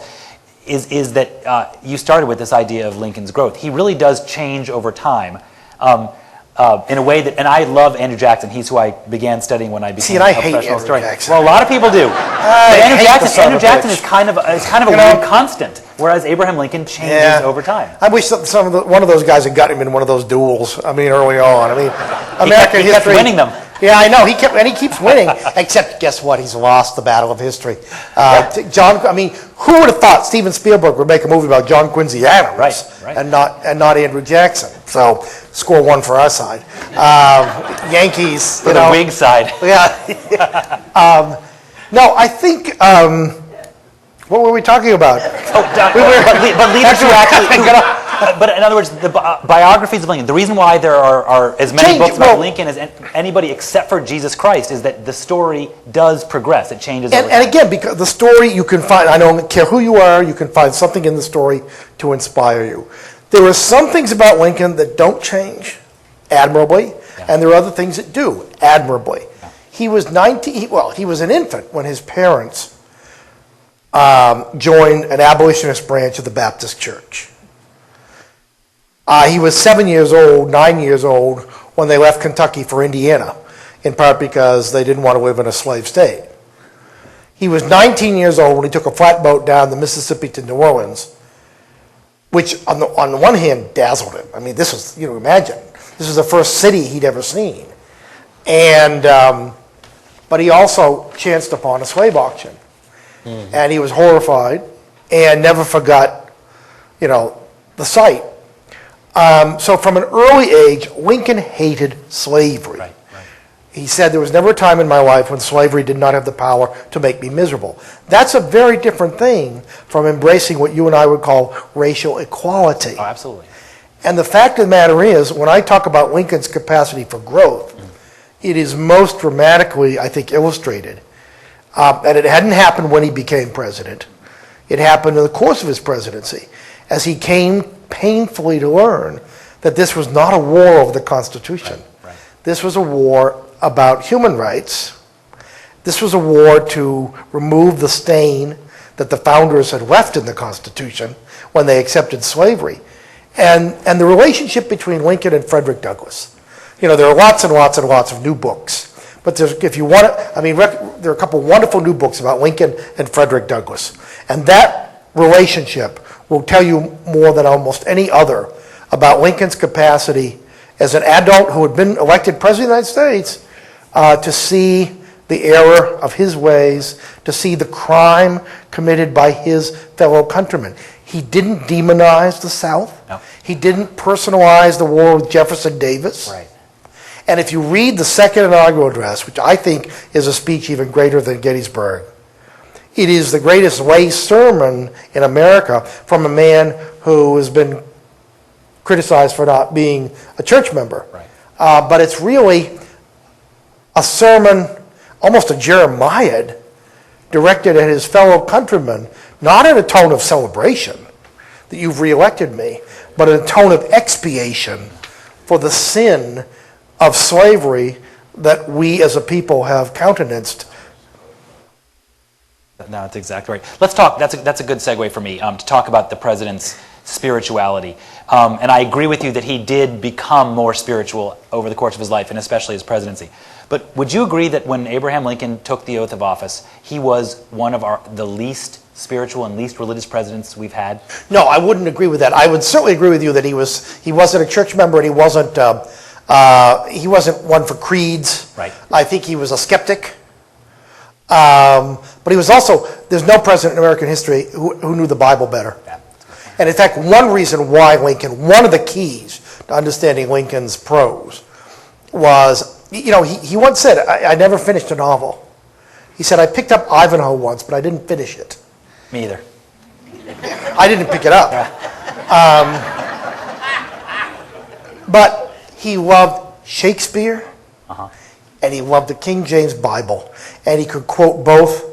is that you started with this idea of Lincoln's growth. He really does change over time. In a way that, and I love Andrew Jackson. He's who I began studying when I became a professional historian. Jackson. Well, a lot of people do. But Andrew Jackson is kind of a weird constant, whereas Abraham Lincoln changes over time. I wish one of those guys had got him in one of those duels. Early on. American he kept winning them. Yeah, I know. He keeps winning. Except, guess what? He's lost the battle of history. Who would have thought Steven Spielberg would make a movie about John Quincy Adams, right. and not Andrew Jackson? So, score 1 for our side. Yankees, For the Whig side. Yeah. No, I think. What were we talking about? But leaders who actually. But in other words, the biographies of Lincoln, the reason why there are as many books about Lincoln as anybody except for Jesus Christ is that the story does progress. It changes over time. And again, because the story you can find, I don't care who you are, you can find something in the story to inspire you. There are some things about Lincoln that don't change admirably, and there are other things that do admirably. Yeah. He was he was an infant when his parents joined an abolitionist branch of the Baptist Church. He was 9 years old, when they left Kentucky for Indiana, in part because they didn't want to live in a slave state. He was 19 years old when he took a flatboat down the Mississippi to New Orleans, which on the one hand dazzled him. This was, imagine, this was the first city he'd ever seen. And, but he also chanced upon a slave auction. Mm-hmm. And he was horrified and never forgot, the sight. So from an early age, Lincoln hated slavery. Right. He said, there was never a time in my life when slavery did not have the power to make me miserable. That's a very different thing from embracing what you and I would call racial equality. Oh, absolutely. And the fact of the matter is, when I talk about Lincoln's capacity for growth, it is most dramatically, I think, illustrated. And it hadn't happened when he became president. It happened in the course of his presidency, as he came painfully to learn that this was not a war over the Constitution. Right. This was a war about human rights. This was a war to remove the stain that the founders had left in the Constitution when they accepted slavery. And the relationship between Lincoln and Frederick Douglass. There are lots and lots and lots of new books. But if you want to, there are a couple wonderful new books about Lincoln and Frederick Douglass. And that relationship will tell you more than almost any other about Lincoln's capacity as an adult who had been elected president of the United States to see the error of his ways, to see the crime committed by his fellow countrymen. He didn't demonize the South. No. He didn't personalize the war with Jefferson Davis. Right. And if you read the second inaugural address, which I think is a speech even greater than Gettysburg, it is the greatest lay sermon in America from a man who has been criticized for not being a church member. Right. But it's really a sermon, almost a Jeremiah, directed at his fellow countrymen, not in a tone of celebration that you've reelected me, but in a tone of expiation for the sin of slavery that we as a people have countenanced. No, that's exactly right. Let's talk. That's a good segue for me to talk about the president's spirituality. And I agree with you that he did become more spiritual over the course of his life, and especially his presidency. But would you agree that when Abraham Lincoln took the oath of office, he was one of the least spiritual and least religious presidents we've had? No, I wouldn't agree with that. I would certainly agree with you that he wasn't a church member, and he wasn't one for creeds. Right. I think he was a skeptic. But he was also, there's no president in American history who knew the Bible better. Yeah. And in fact, one reason why one of the keys to understanding Lincoln's prose was, he once said, I never finished a novel. He said, I picked up Ivanhoe once, but I didn't finish it. Me either. I didn't pick it up. But he loved Shakespeare, and he loved the King James Bible, and he could quote both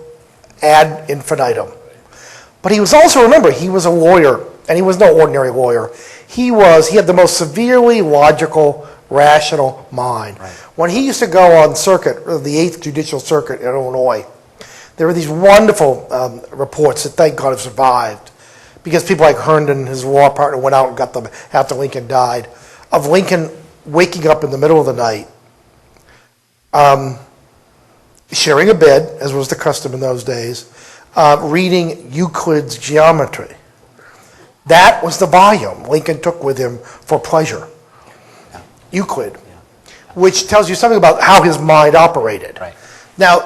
ad infinitum. But he was also, remember, he was a lawyer, and he was no ordinary lawyer. He had the most severely logical, rational mind. Right. When he used to go on circuit, the 8th Judicial Circuit in Illinois, there were these wonderful reports that, thank God, have survived, because people like Herndon, his law partner, went out and got them after Lincoln died, of Lincoln waking up in the middle of the night, sharing a bed, as was the custom in those days, reading Euclid's Geometry. That was the volume Lincoln took with him for pleasure. Euclid, which tells you something about how his mind operated. Right. Now,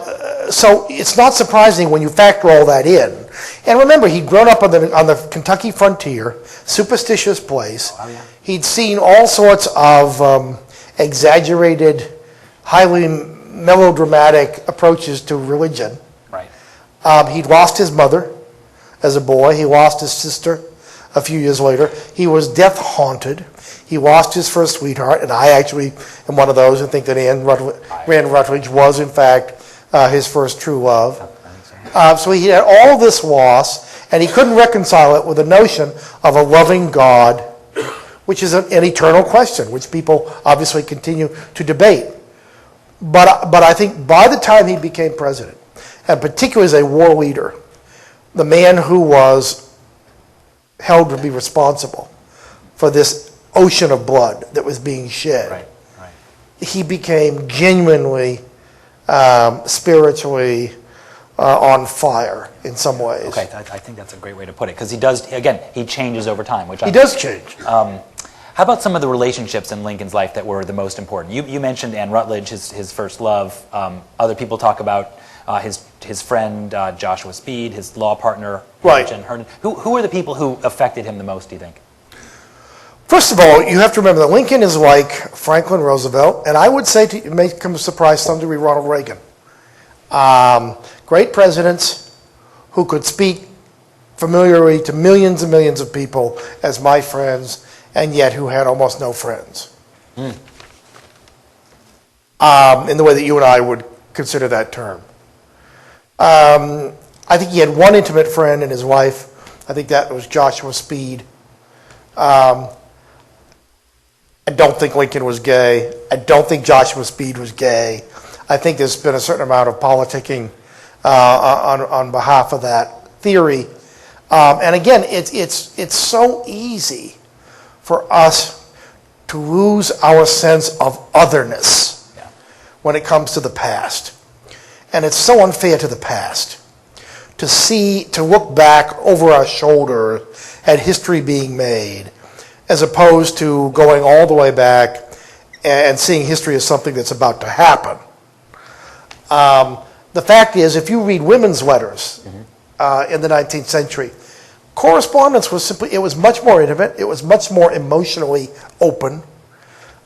so it's not surprising when you factor all that in. And remember, he'd grown up on the Kentucky frontier, superstitious place. Oh, yeah. He'd seen all sorts of exaggerated, highly melodramatic approaches to religion. Right. He'd lost his mother as a boy. He lost his sister a few years later. He was death-haunted. He lost his first sweetheart, and I actually am one of those who think that Rand Rutledge was, in fact, his first true love. So he had all this loss, and he couldn't reconcile it with the notion of a loving God, which is an eternal question, which people obviously continue to debate. But I think by the time he became president, and particularly as a war leader, the man who was held to be responsible for this ocean of blood that was being shed, Right. he became genuinely, spiritually on fire in some ways. Okay, I think that's a great way to put it, because he does, again, he changes over time. He does change. How about some of the relationships in Lincoln's life that were the most important? You mentioned Anne Rutledge, his first love. Other people talk about his friend Joshua Speed, his law partner, Right. Herndon. Who are the people who affected him the most, do you think? First of all, you have to remember that Lincoln is like Franklin Roosevelt, and I would say, it may come as a surprise to some degree, Ronald Reagan. Great presidents who could speak familiarly to millions and millions of people as my friends, and yet who had almost no friends. In the way that you and I would consider that term. I think he had one intimate friend in his wife. I think that was Joshua Speed. I don't think Lincoln was gay. I don't think Joshua Speed was gay. I think there's been a certain amount of politicking on behalf of that theory. And again, it's so easy for us to lose our sense of otherness when it comes to the past. And it's so unfair to the past to look back over our shoulder at history being made, as opposed to going all the way back and seeing history as something that's about to happen. the fact is, if you read women's letters in the 19th century, correspondence was simply, it was much more intimate, it was much more emotionally open.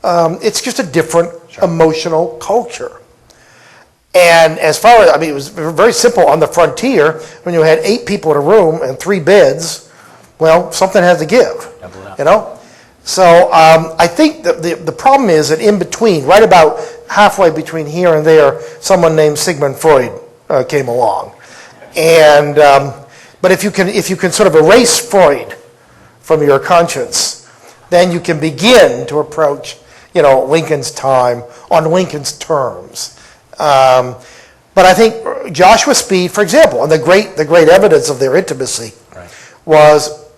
It's just a different emotional culture. And as far as, I mean, it was very simple on the frontier, when you had 8 people in a room and 3 beds, well, something had to give, you know? So I think that the problem is that in between, right about halfway between here and there, someone named Sigmund Freud came along. And, but if you can sort of erase Freud from your conscience, then you can begin to approach, you know, Lincoln's time on Lincoln's terms. But I think Joshua Speed, for example, and the great evidence of their intimacy was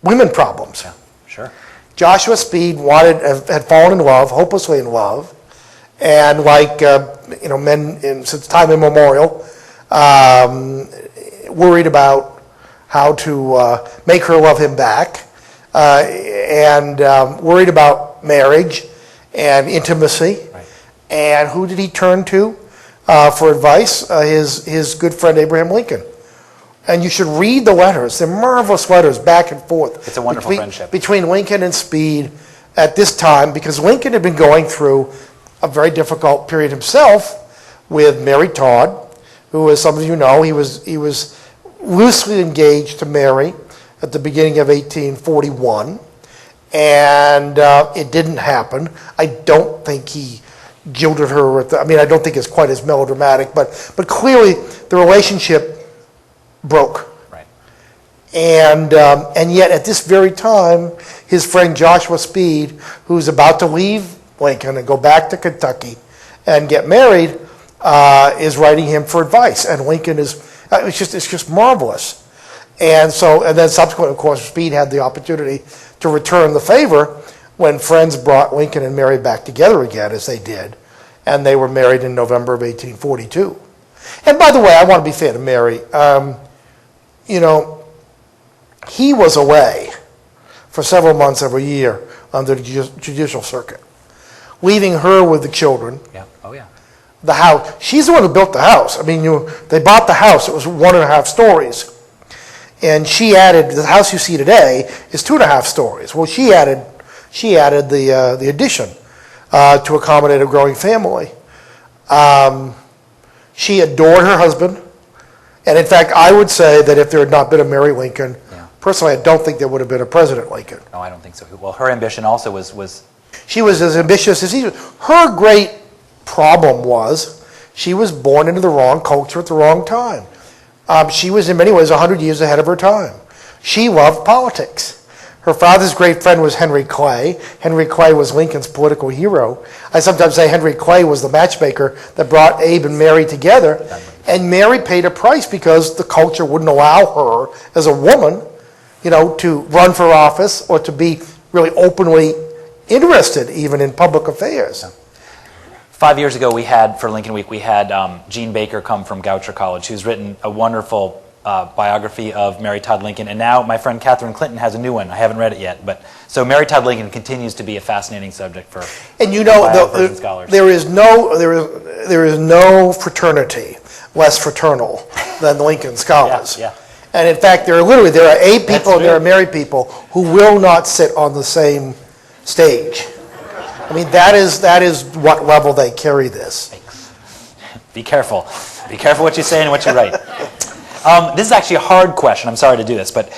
women problems. Yeah, sure. Joshua Speed had fallen in love, hopelessly in love, and like you know, men since time immemorial, worried about how to make her love him back, and worried about marriage and intimacy. Right. And who did he turn to for advice? His good friend Abraham Lincoln. And you should read the letters. They're marvelous letters back and forth. It's a wonderful friendship. Between Lincoln and Speed at this time, because Lincoln had been going through a very difficult period himself with Mary Todd, who, as some of you know, he was loosely engaged to Mary at the beginning of 1841. And it didn't happen. I don't think he jilted her. I mean, I don't think it's quite as melodramatic, but clearly the relationship broke. Right. And yet at this very time, his friend Joshua Speed, who's about to leave Lincoln and go back to Kentucky and get married, is writing him for advice. And Lincoln is, it's just marvelous. And then subsequently, of course, Speed had the opportunity to return the favor when friends brought Lincoln and Mary back together again, as they did. And they were married in November of 1842. And by the way, I want to be fair to Mary. You know, he was away for several months every year on the judicial circuit, leaving her with the children. Yeah. Oh, yeah. The house. She's the one who built the house. I mean, they bought the house. It was 1.5 stories. And she added, the house you see today is 2.5 stories. Well, she added the addition to accommodate a growing family. She adored her husband. And in fact, I would say that if there had not been a Mary Lincoln, personally, I don't think there would have been a President Lincoln. No, I don't think so. Well, her ambition also was... She was as ambitious as he was. Her great problem was she was born into the wrong culture at the wrong time. She was in many ways 100 years ahead of her time. She loved politics. Her father's great friend was Henry Clay. Henry Clay was Lincoln's political hero. I sometimes say Henry Clay was the matchmaker that brought Abe and Mary together. And Mary paid a price because the culture wouldn't allow her as a woman, you know, to run for office or to be really openly interested even in public affairs. 5 years ago, for Lincoln Week, we had Jean Baker come from Goucher College, who's written a wonderful biography of Mary Todd Lincoln, and now my friend Catherine Clinton has a new one. I haven't read it yet, but so Mary Todd Lincoln continues to be a fascinating subject for scholars. There is no fraternity less fraternal than Lincoln scholars. Yeah. And in fact, there are Abe people and there are Mary people who will not sit on the same stage. I mean, that is what level they carry this. Be careful. Be careful what you say and what you write. This is actually a hard question. I'm sorry to do this, but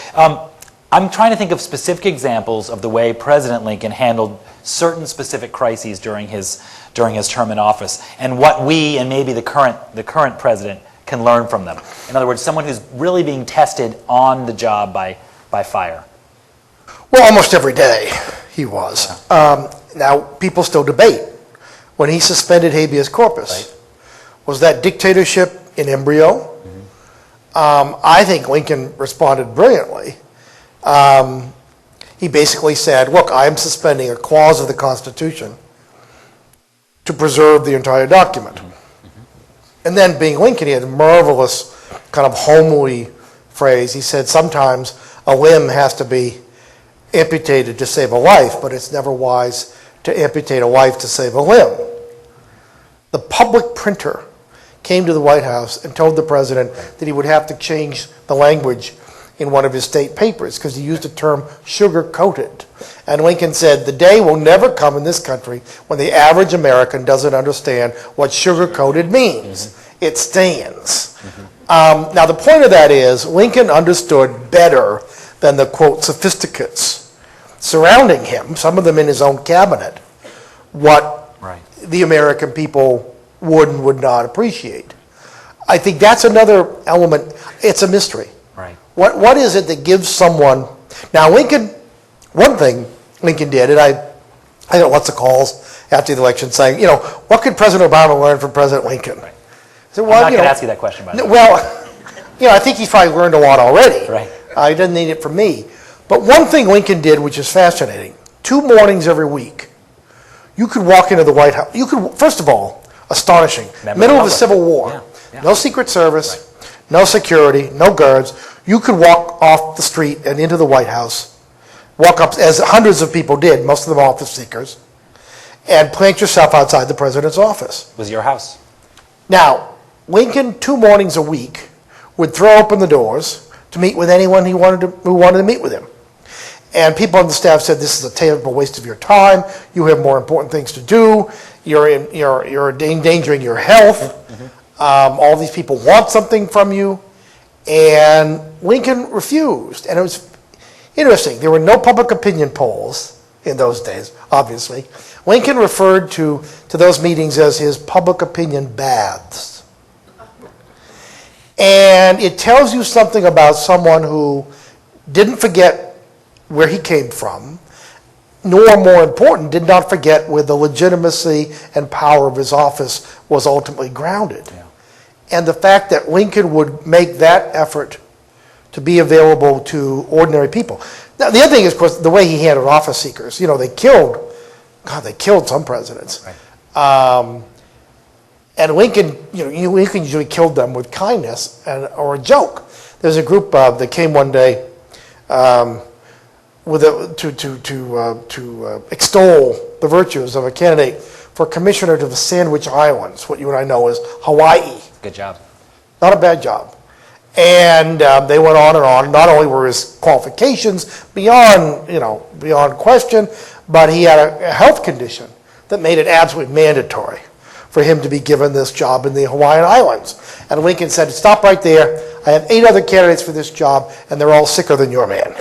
I'm trying to think of specific examples of the way President Lincoln handled certain specific crises during his term in office, and what we and maybe the current president can learn from them. In other words, someone who's really being tested on the job by fire. Well, almost every day he was. Now, people still debate. When he suspended habeas corpus, was that dictatorship in embryo? I think Lincoln responded brilliantly. He basically said, look, I'm suspending a clause of the Constitution to preserve the entire document. And then, being Lincoln, he had a marvelous kind of homely phrase. He said, sometimes a limb has to be amputated to save a life, but it's never wise to amputate a life to save a limb. The public printer came to the White House and told the president that he would have to change the language in one of his state papers because he used the term sugar-coated. And Lincoln said, the day will never come in this country when the average American doesn't understand what sugar-coated means. It stands. Now, the point of that is Lincoln understood better than the, quote, sophisticates surrounding him, some of them in his own cabinet, what the American people would and would not appreciate. I think that's another element. It's a mystery. Right. What is it that gives someone... Now, Lincoln, one thing Lincoln did, and I got lots of calls after the election saying, you know, what could President Obama learn from President Lincoln? Right. So, I'm not going to ask you that question, by the way. Well, you know, I think he's probably learned a lot already. Right. He doesn't need it from me. But one thing Lincoln did, which is fascinating, 2 mornings every week, you could walk into the White House. You could, first of all, astonishing, middle of the Civil War, no Secret Service, no security, no guards. You could walk off the street and into the White House, walk up, as hundreds of people did, most of them office seekers, and plant yourself outside the president's office. Was your house? Now, Lincoln, 2 mornings a week, would throw open the doors to meet with anyone who wanted to meet with him. And people on the staff said, this is a terrible waste of your time. You have more important things to do. You're endangering your health. All these people want something from you. And Lincoln refused. And it was interesting. There were no public opinion polls in those days, obviously. Lincoln referred to those meetings as his public opinion baths. And it tells you something about someone who didn't forget where he came from, nor, more important, did not forget where the legitimacy and power of his office was ultimately grounded. Yeah. And the fact that Lincoln would make that effort to be available to ordinary people. Now, the other thing is, of course, the way he handled office seekers. You know, they killed some presidents. Right. And Lincoln, Lincoln usually killed them with kindness or a joke. There's a group that came one day to extol the virtues of a candidate for commissioner to the Sandwich Islands, what you and I know as Hawaii. Good job. Not a bad job. And they went on and on. Not only were his qualifications beyond question, but he had a health condition that made it absolutely mandatory for him to be given this job in the Hawaiian Islands. And Lincoln said, stop right there. I have 8 other candidates for this job, and they're all sicker than your man.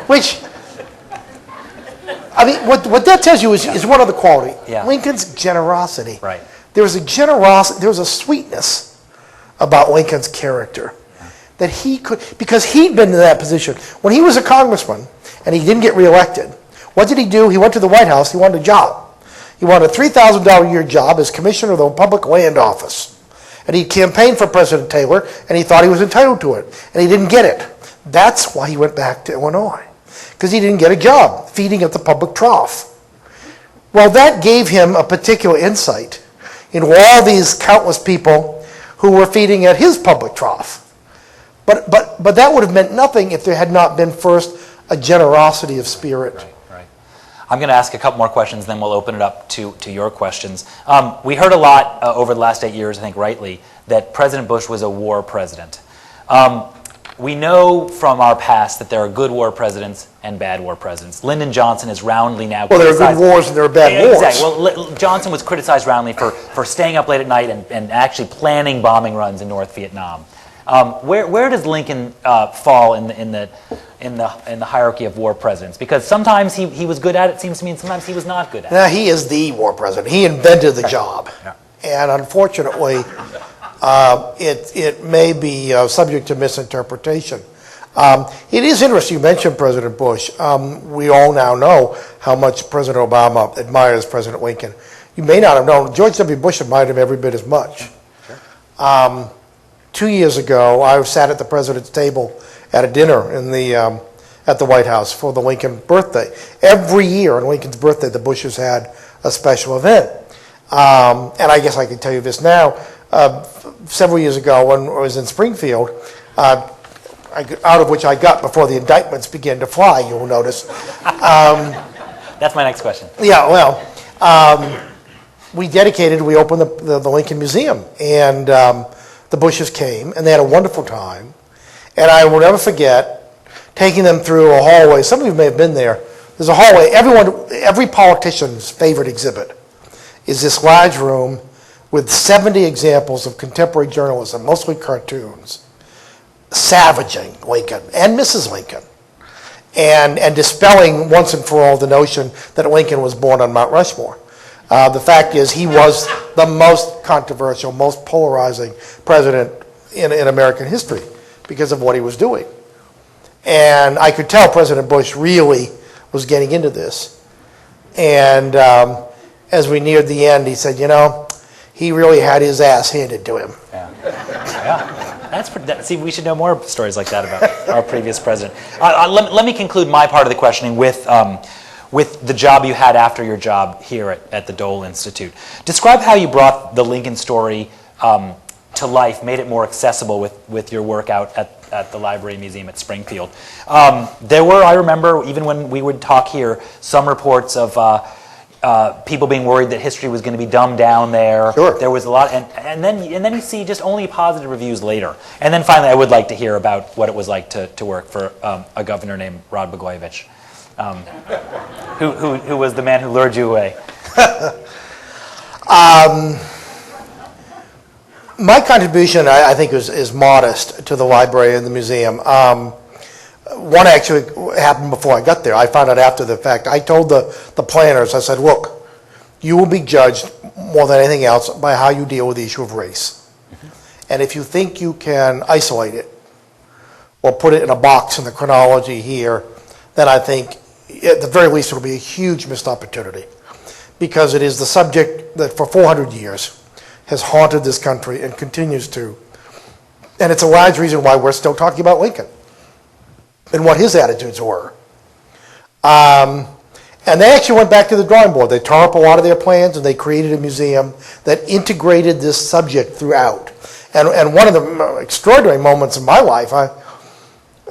Which, I mean, what that tells you is one other quality. Yeah. Lincoln's generosity. Right. There was a sweetness about Lincoln's character that he could, because he'd been in that position. When he was a congressman and he didn't get reelected, what did he do? He went to the White House, he wanted a job. He wanted a $3,000 a year job as commissioner of the Public Land Office. And he campaigned for President Taylor, and he thought he was entitled to it, and he didn't get it. That's why he went back to Illinois, because he didn't get a job feeding at the public trough. Well, that gave him a particular insight into all these countless people who were feeding at his public trough. But that would have meant nothing if there had not been first a generosity of spirit. Right. I'm going to ask a couple more questions, then we'll open it up to your questions. We heard a lot over the last 8 years, I think rightly, that President Bush was a war president. We know from our past that there are good war presidents and bad war presidents. Lyndon Johnson is roundly now criticized. Well, there are good wars and there are bad wars. Exactly. Well, Johnson was criticized roundly for staying up late at night and actually planning bombing runs in North Vietnam. Where does Lincoln fall in the hierarchy of war presidents? Because sometimes he was good at it, seems to me, and sometimes he was not good at it. Now, he is the war president. He invented the job. Yeah. And unfortunately, it may be subject to misinterpretation. It is interesting you mentioned President Bush. We all now know how much President Obama admires President Lincoln. You may not have known, George W. Bush admired him every bit as much. Sure. 2 years ago, I sat at the president's table at a dinner at the White House for the Lincoln birthday. Every year on Lincoln's birthday, the Bushes had a special event. And I guess I can tell you this now. Several years ago, when I was in Springfield, out of which I got before the indictments began to fly, you'll notice. That's my next question. Yeah, well, we opened the Lincoln Museum, and the Bushes came, and they had a wonderful time. And I will never forget taking them through a hallway. Some of you may have been there. There's a hallway. Every politician's favorite exhibit is this large room with 70 examples of contemporary journalism, mostly cartoons, savaging Lincoln and Mrs. Lincoln, and dispelling once and for all the notion that Lincoln was born on Mount Rushmore. The fact is, he was the most controversial, most polarizing president in American history because of what he was doing. And I could tell President Bush really was getting into this. And as we neared the end, he said, he really had his ass handed to him. Yeah. See, we should know more stories like that about our previous president. Let me conclude my part of the questioning with the job you had after your job here at the Dole Institute. Describe how you brought the Lincoln story to life, made it more accessible with your work out at the Library Museum at Springfield. There were, I remember, even when we would talk here, some reports of people being worried that history was going to be dumbed down there. Sure. There was a lot, and then you see just only positive reviews later. And then finally, I would like to hear about what it was like to work for a governor named Rod Blagojevich, who was the man who lured you away. My contribution, I think, is modest to the library and the museum. One actually happened before I got there. I found out after the fact. I told the planners, I said, look, you will be judged more than anything else by how you deal with the issue of race. Mm-hmm. And if you think you can isolate it or put it in a box in the chronology here, then I think at the very least it will be a huge missed opportunity, because it is the subject that for 400 years has haunted this country and continues to. And it's a large reason why we're still talking about Lincoln and what his attitudes were. And they actually went back to the drawing board. They tore up a lot of their plans, and they created a museum that integrated this subject throughout. And one of the extraordinary moments in my life, on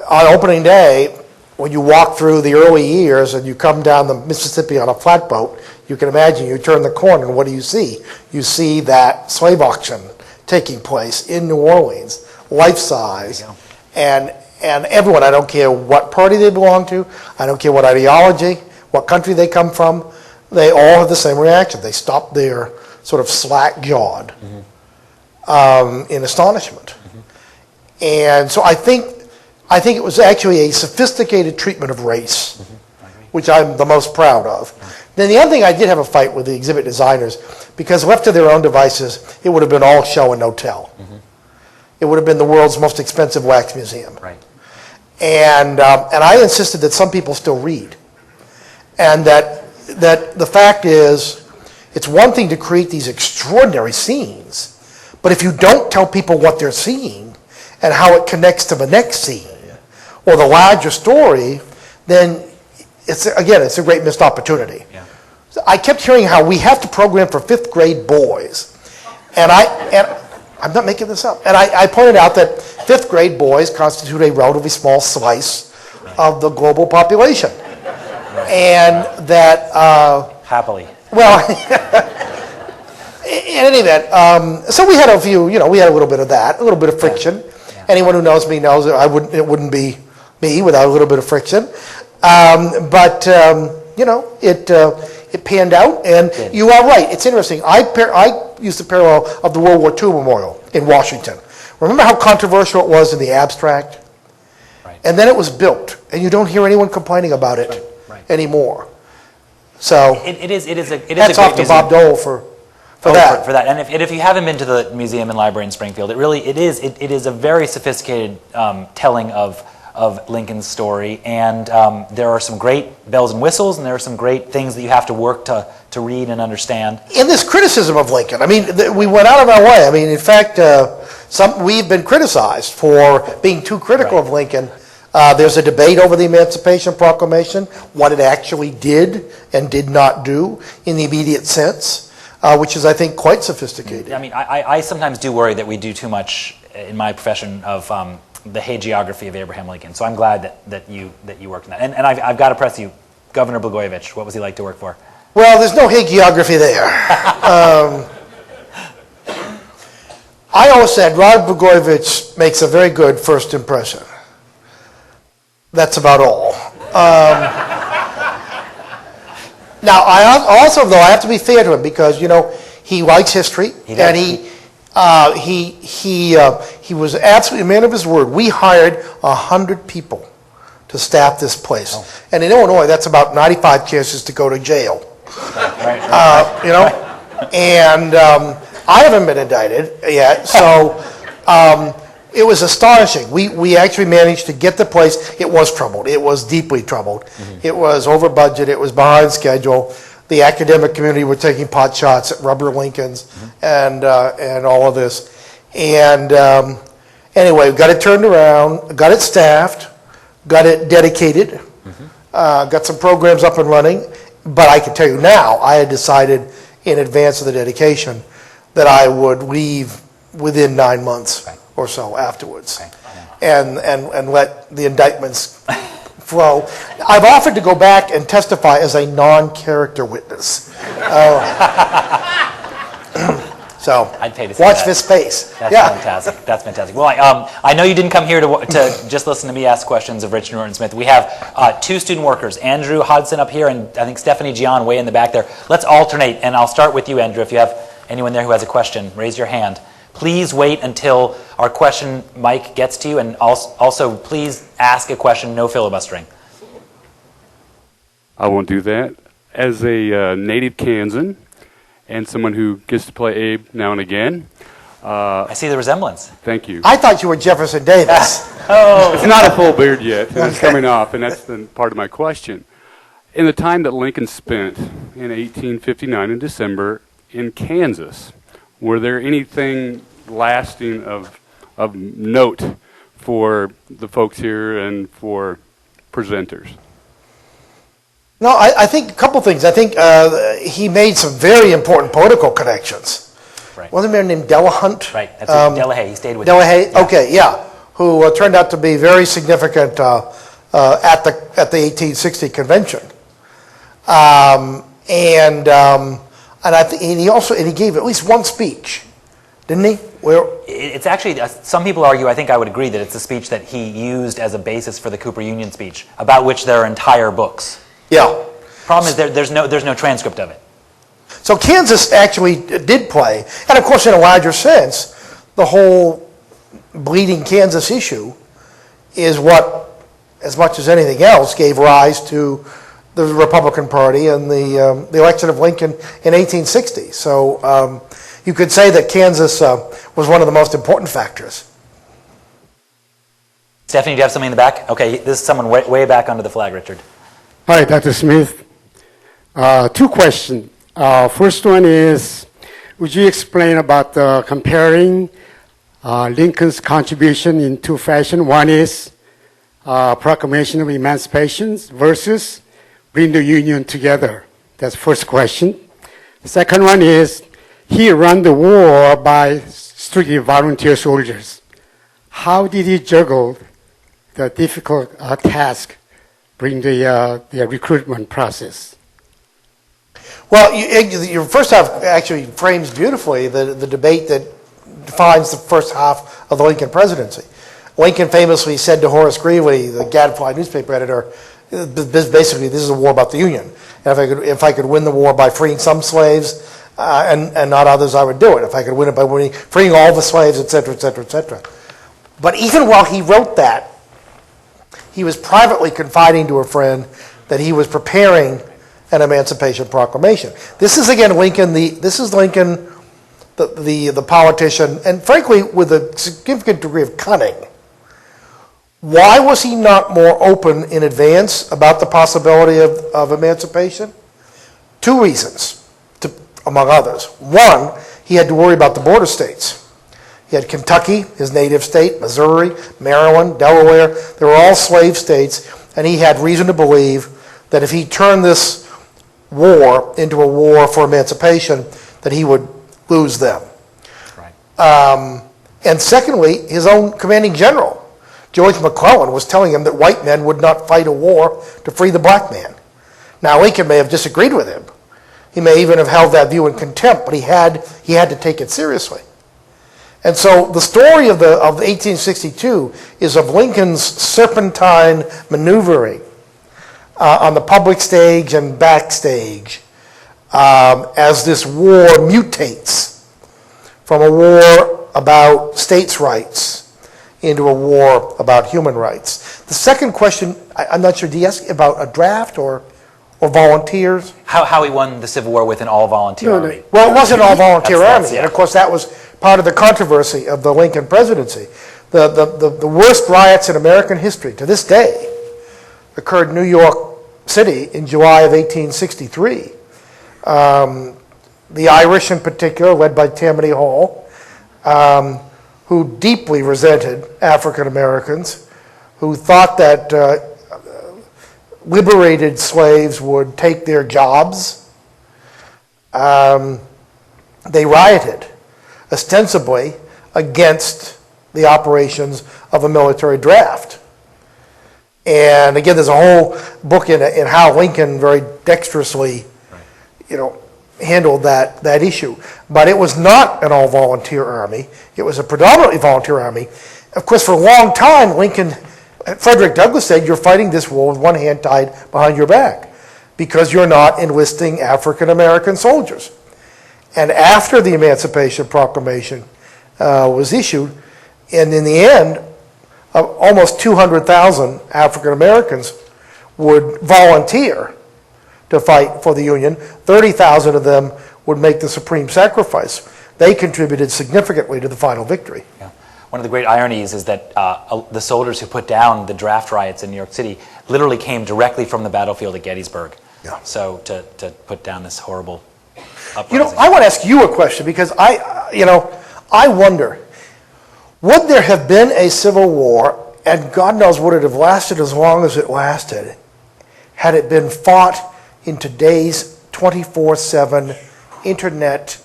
opening day, when you walk through the early years and you come down the Mississippi on a flatboat, you can imagine you turn the corner and what do you see? You see that slave auction taking place in New Orleans, life-size, and everyone, I don't care what party they belong to, I don't care what ideology, what country they come from, they all have the same reaction. They stop there sort of slack-jawed in astonishment. Mm-hmm. And so I think it was actually a sophisticated treatment of race, which I'm the most proud of. Then the other thing, I did have a fight with the exhibit designers, because left to their own devices, it would have been all show and no tell. Mm-hmm. It would have been the world's most expensive wax museum. Right. And I insisted that some people still read. And that the fact is, it's one thing to create these extraordinary scenes, but if you don't tell people what they're seeing and how it connects to the next scene or the larger story, then it's a great missed opportunity. Yeah. So I kept hearing how we have to program for 5th grade boys. And I'm not making this up. And I pointed out that 5th grade boys constitute a relatively small slice of the global population. And that... Happily. Well, in any event, so we had a few, we had a little bit of that, a little bit of friction. Yeah. Anyone who knows me knows that it wouldn't be me without a little bit of friction. But it panned out, and you are right. It's interesting. I used the parallel of the World War II Memorial in Washington. Remember how controversial it was in the abstract? Right. And then it was built, and you don't hear anyone complaining about it anymore. So it is a hats off to Bob Dole for that. For that. And if you haven't been to the museum and library in Springfield, it is a very sophisticated telling of Lincoln's story, and there are some great bells and whistles, and there are some great things that you have to work to read and understand. In this criticism of Lincoln, I mean, we went out of our way. I mean, in fact, we've been criticized for being too critical of Lincoln. There's a debate over the Emancipation Proclamation, what it actually did and did not do in the immediate sense, which is, I think, quite sophisticated. I mean, I sometimes do worry that we do too much in my profession of the hagiography of Abraham Lincoln. So I'm glad that you worked in that. And I've got to press you, Governor Blagojevich, what was he like to work for? Well, there's no hagiography there. I always said Rod Blagojevich makes a very good first impression. That's about all. Now, I also, though, I have to be fair to him because, you know, he likes history, and he was absolutely a man of his word. We hired 100 people to staff this place, and in Illinois, that's about 95 chances to go to jail. You know, and I haven't been indicted yet, so it was astonishing. We actually managed to get the place. It was troubled. It was deeply troubled. It was over budget. It was behind schedule. The academic community were taking pot shots at rubber Lincolns and all of this. And anyway, we got it turned around, got it staffed, got it dedicated, got some programs up and running. But I can tell you now, I had decided in advance of the dedication that I would leave within 9 months or so afterwards, and let the indictments flow. I've offered to go back and testify as a non-character witness. So I'd pay to see watch that. this space. That's fantastic. That's fantastic. Well, I know you didn't come here to just listen to me ask questions of Rich Norton Smith. We have 2 student workers, Andrew Hodson up here, and I think Stephanie Gian way in the back there. Let's alternate, and I'll start with you, Andrew. If you have anyone there who has a question, raise your hand. Please wait until our question mic gets to you, and also please ask a question, no filibustering. I won't do that. As a native Kansan and someone who gets to play Abe now and again. I see the resemblance. Thank you. I thought you were Jefferson Davis. It's not a full beard yet, and it's coming off, and that's the part of my question. In the time that Lincoln spent in 1859 in December in Kansas, were there anything lasting of note for the folks here and for presenters? No, I think a couple things. I think he made some very important political connections. Right. Wasn't there a man named Delahunt? Right. That's Delahaye. He stayed with Delahaye? Yeah. Okay, yeah. Who turned out to be very significant at the 1860 convention. And I think he gave at least one speech, didn't he? It's actually, some people argue, I think I would agree, that it's a speech that he used as a basis for the Cooper Union speech, about which there are entire books. Yeah. Problem is there's no transcript of it. So Kansas actually did play, and of course in a larger sense, the whole bleeding Kansas issue is what, as much as anything else, gave rise to the Republican Party and the election of Lincoln in 1860. So you could say that Kansas was one of the most important factors. Stephanie, do you have something in the back? Okay, this is someone way back under the flag, Richard. Hi, Dr. Smith. 2 questions. First one is, would you explain about comparing Lincoln's contribution in 2 fashions? One is Proclamation of Emancipation versus Bring the Union Together. That's the first question. The second one is, he ran the war by strictly volunteer soldiers. How did he juggle the difficult task during the recruitment process? Well, your first half actually frames beautifully the debate that defines the first half of the Lincoln presidency. Lincoln famously said to Horace Greeley, the Gadfly newspaper editor, basically, this is a war about the Union. And if I could win the war by freeing some slaves and not others, I would do it. If I could win it by freeing all the slaves, et cetera, et cetera, et cetera. But even while he wrote that, he was privately confiding to a friend that he was preparing an Emancipation Proclamation. This is again Lincoln. This is Lincoln, the politician, and frankly, with a significant degree of cunning. Why was he not more open in advance about the possibility of emancipation? 2 reasons, among others. One, he had to worry about the border states. He had Kentucky, his native state, Missouri, Maryland, Delaware. They were all slave states, and he had reason to believe that if he turned this war into a war for emancipation, that he would lose them. Right. And secondly, his own commanding general, George McClellan, was telling him that white men would not fight a war to free the black man. Now, Lincoln may have disagreed with him, He may even have held that view in contempt, but he had to take it seriously. And so the story of 1862 is of Lincoln's serpentine maneuvering on the public stage and backstage as this war mutates from a war about states' rights into a war about human rights. The second question, I'm not sure, do you ask about a draft or volunteers? How he won the Civil War with an all-volunteer army. Well, it wasn't an all-volunteer That's- army, yeah. and of course that was part of the controversy of the Lincoln presidency. The worst riots in American history to this day occurred in New York City in July of 1863. The Irish in particular, led by Tammany Hall, who deeply resented African Americans, who thought that liberated slaves would take their jobs. They rioted, ostensibly against the operations of a military draft. And again, there's a whole book in how Lincoln very dexterously, handled that issue. But it was not an all-volunteer army. It was a predominantly volunteer army. Of course, for a long time, Frederick Douglass said, you're fighting this war with one hand tied behind your back because you're not enlisting African-American soldiers. And after the Emancipation Proclamation was issued, and in the end, almost 200,000 African-Americans would volunteer to fight for the Union. 30,000 of them would make the supreme sacrifice. They contributed significantly to the final victory. Yeah. One of the great ironies is that the soldiers who put down the draft riots in New York City literally came directly from the battlefield at Gettysburg. Yeah. So to put down this horrible uprising. I want to ask you a question because I wonder, would there have been a civil war, and God knows would it have lasted as long as it lasted, had it been fought in today's 24/7 internet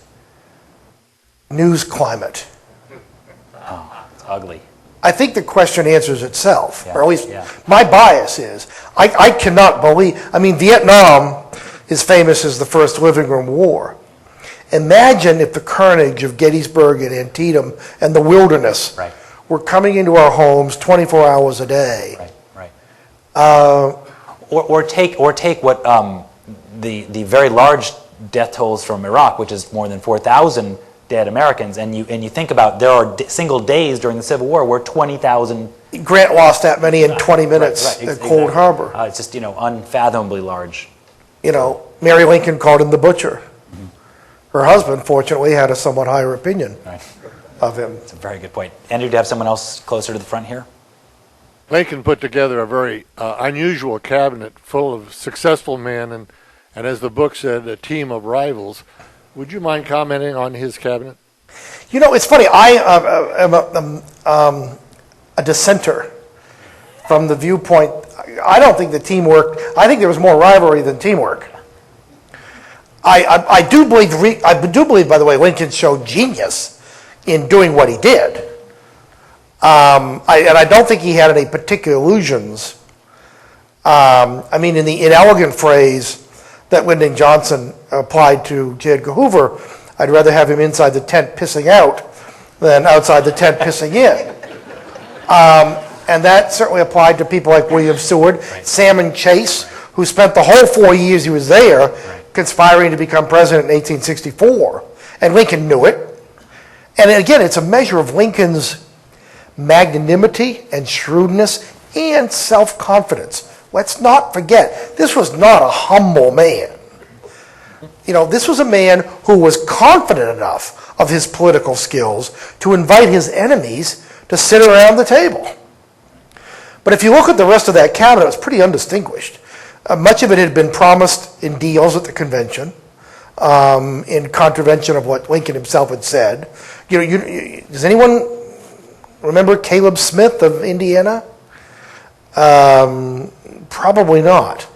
news climate? Oh, it's ugly. I think the question answers itself, Yeah, or at least yeah. my bias is. I cannot believe, Vietnam is famous as the first living room war. Imagine if the carnage of Gettysburg and Antietam and the wilderness Right. were coming into our homes 24 hours a day. Right. Or take what the very large death tolls from Iraq, which is more than 4,000 dead Americans, and you think about there are single days during the Civil War where 20,000. Grant lost that many in 20 minutes Right, at Cold Harbor. It's just unfathomably large. Mary Lincoln called him the butcher. Her husband, fortunately, had a somewhat higher opinion Right. of him. That's a very good point. Andrew, do you have someone else closer to the front here? Lincoln put together a very unusual cabinet full of successful men and as the book said, a team of rivals. Would you mind commenting on his cabinet? It's funny. I am a dissenter from the viewpoint. I don't think the team worked. I think there was more rivalry than teamwork. I do believe, by the way, Lincoln showed genius in doing what he did. And I don't think he had any particular illusions. In the inelegant phrase that Lyndon Johnson applied to J. Edgar Hoover, I'd rather have him inside the tent pissing out than outside the tent pissing in. And that certainly applied to people like William Seward, Salmon Chase, who spent the whole 4 years he was there conspiring to become president in 1864. And Lincoln knew it. And again, it's a measure of Lincoln's magnanimity and shrewdness and self-confidence. Let's not forget, this was not a humble man. This was a man who was confident enough of his political skills to invite his enemies to sit around the table. But if you look at the rest of that cabinet, it was pretty undistinguished. Much of it had been promised in deals at the convention, in contravention of what Lincoln himself had said. Does anyone remember Caleb Smith of Indiana? Probably not.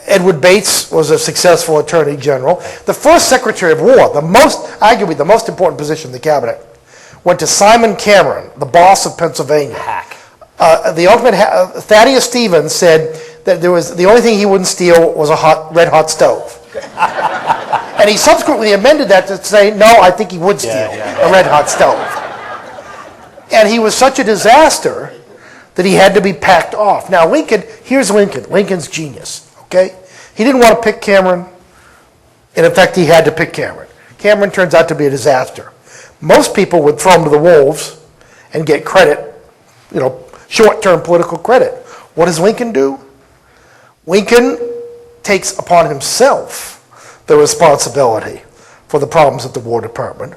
Edward Bates was a successful attorney general. The first Secretary of War, arguably the most important position in the cabinet, went to Simon Cameron, the boss of Pennsylvania. Hack. Thaddeus Stevens said that there was, the only thing he wouldn't steal was a red hot stove. And he subsequently amended that to say, no, I think he would steal a red hot stove. And he was such a disaster that he had to be packed off. Now Lincoln, here's Lincoln. Lincoln's genius, okay? He didn't want to pick Cameron, and in fact he had to pick Cameron. Cameron turns out to be a disaster. Most people would throw him to the wolves and get credit, short-term political credit. What does Lincoln do? Lincoln takes upon himself the responsibility for the problems at the War Department.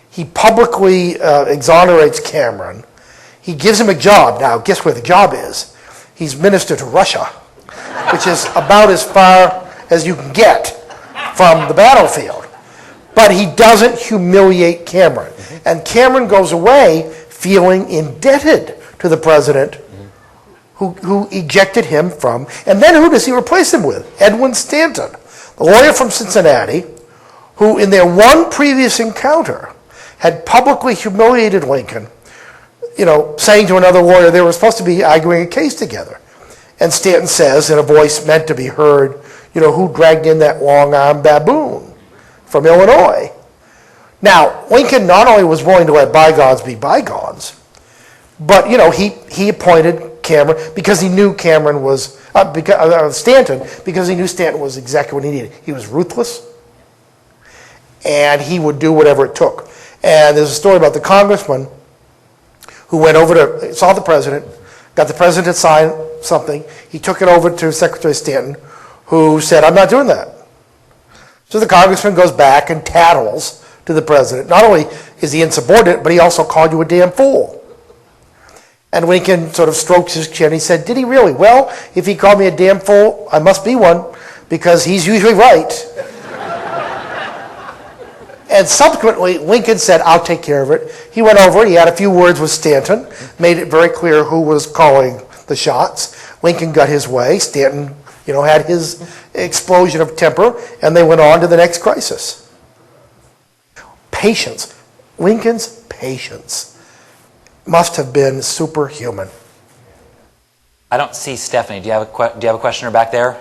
He publicly exonerates Cameron. He gives him a job. Now, guess where the job is? He's minister to Russia, which is about as far as you can get from the battlefield. But he doesn't humiliate Cameron. And Cameron goes away feeling indebted to the president who ejected him from, and then who does he replace him with? Edwin Stanton, the lawyer from Cincinnati, who in their one previous encounter had publicly humiliated Lincoln, saying to another lawyer they were supposed to be arguing a case together. And Stanton says, in a voice meant to be heard, who dragged in that long-armed baboon from Illinois? Now, Lincoln not only was willing to let bygones be bygones, but, he appointed Cameron because he knew Cameron was, Stanton, because he knew Stanton was exactly what he needed. He was ruthless, and he would do whatever it took. And there's a story about the congressman who went over to, saw the president, got the president to sign something. He took it over to Secretary Stanton, who said, I'm not doing that. So the congressman goes back and tattles to the president. Not only is he insubordinate, but he also called you a damn fool. And Lincoln sort of strokes his chin. He said, did he really? Well, if he called me a damn fool, I must be one, because he's usually right. And subsequently, Lincoln said, I'll take care of it. He went over, he had a few words with Stanton, made it very clear who was calling the shots. Lincoln got his way. Stanton, had his explosion of temper, and they went on to the next crisis. Patience. Lincoln's patience must have been superhuman. I don't see Stephanie. Do you have a questioner back there?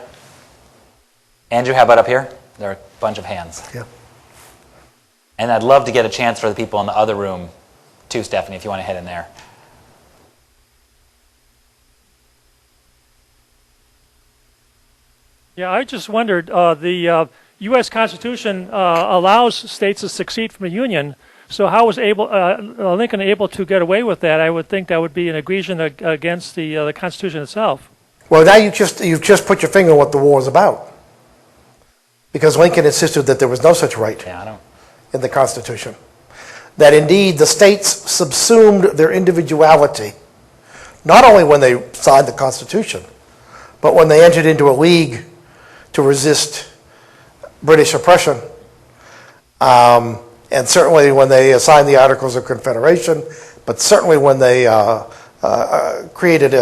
Andrew, how about up here? There are a bunch of hands. Yeah. And I'd love to get a chance for the people in the other room too, Stephanie, if you want to head in there. Yeah, I just wondered, the U.S. Constitution allows states to secede from the Union, so how was Lincoln able to get away with that? I would think that would be an egregion against the Constitution itself. Well, now you've just put your finger on what the war is about. Because Lincoln insisted that there was no such right in the Constitution. That indeed the states subsumed their individuality, not only when they signed the Constitution, but when they entered into a league to resist British oppression, and certainly when they signed the Articles of Confederation, but certainly when they created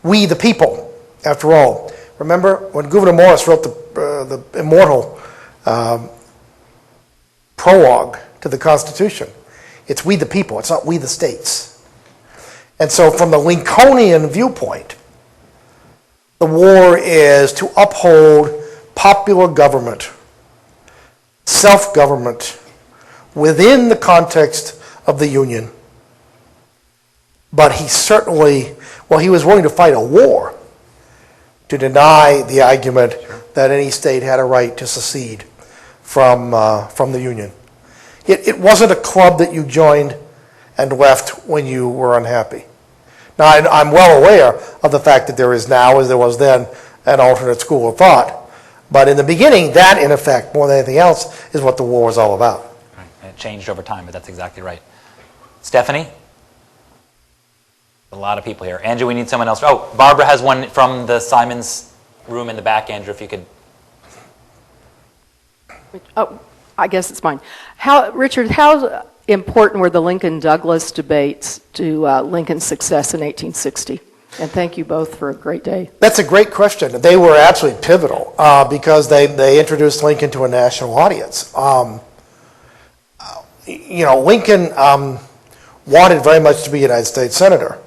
We the People, after all. Remember when Gouverneur Morris wrote the immortal prologue to the Constitution? It's We the People, it's not We the States. And so from the Lincolnian viewpoint, the war is to uphold popular government, self-government, within the context of the Union. But he certainly, he was willing to fight a war to deny the argument that any state had a right to secede from the Union. It wasn't a club that you joined and left when you were unhappy. Now, I'm well aware of the fact that there is now, as there was then, an alternate school of thought. But in the beginning, that, in effect, more than anything else, is what the war was all about. Right. And it changed over time, but that's exactly right. Stephanie? A lot of people here. Andrew, we need someone else. Oh, Barbara has one from the Simons room in the back. Andrew, if you could. Oh, I guess it's mine. Richard, how important were the Lincoln-Douglas debates to Lincoln's success in 1860? And thank you both for a great day. That's a great question. They were absolutely pivotal because they introduced Lincoln to a national audience. Lincoln wanted very much to be a United States Senator.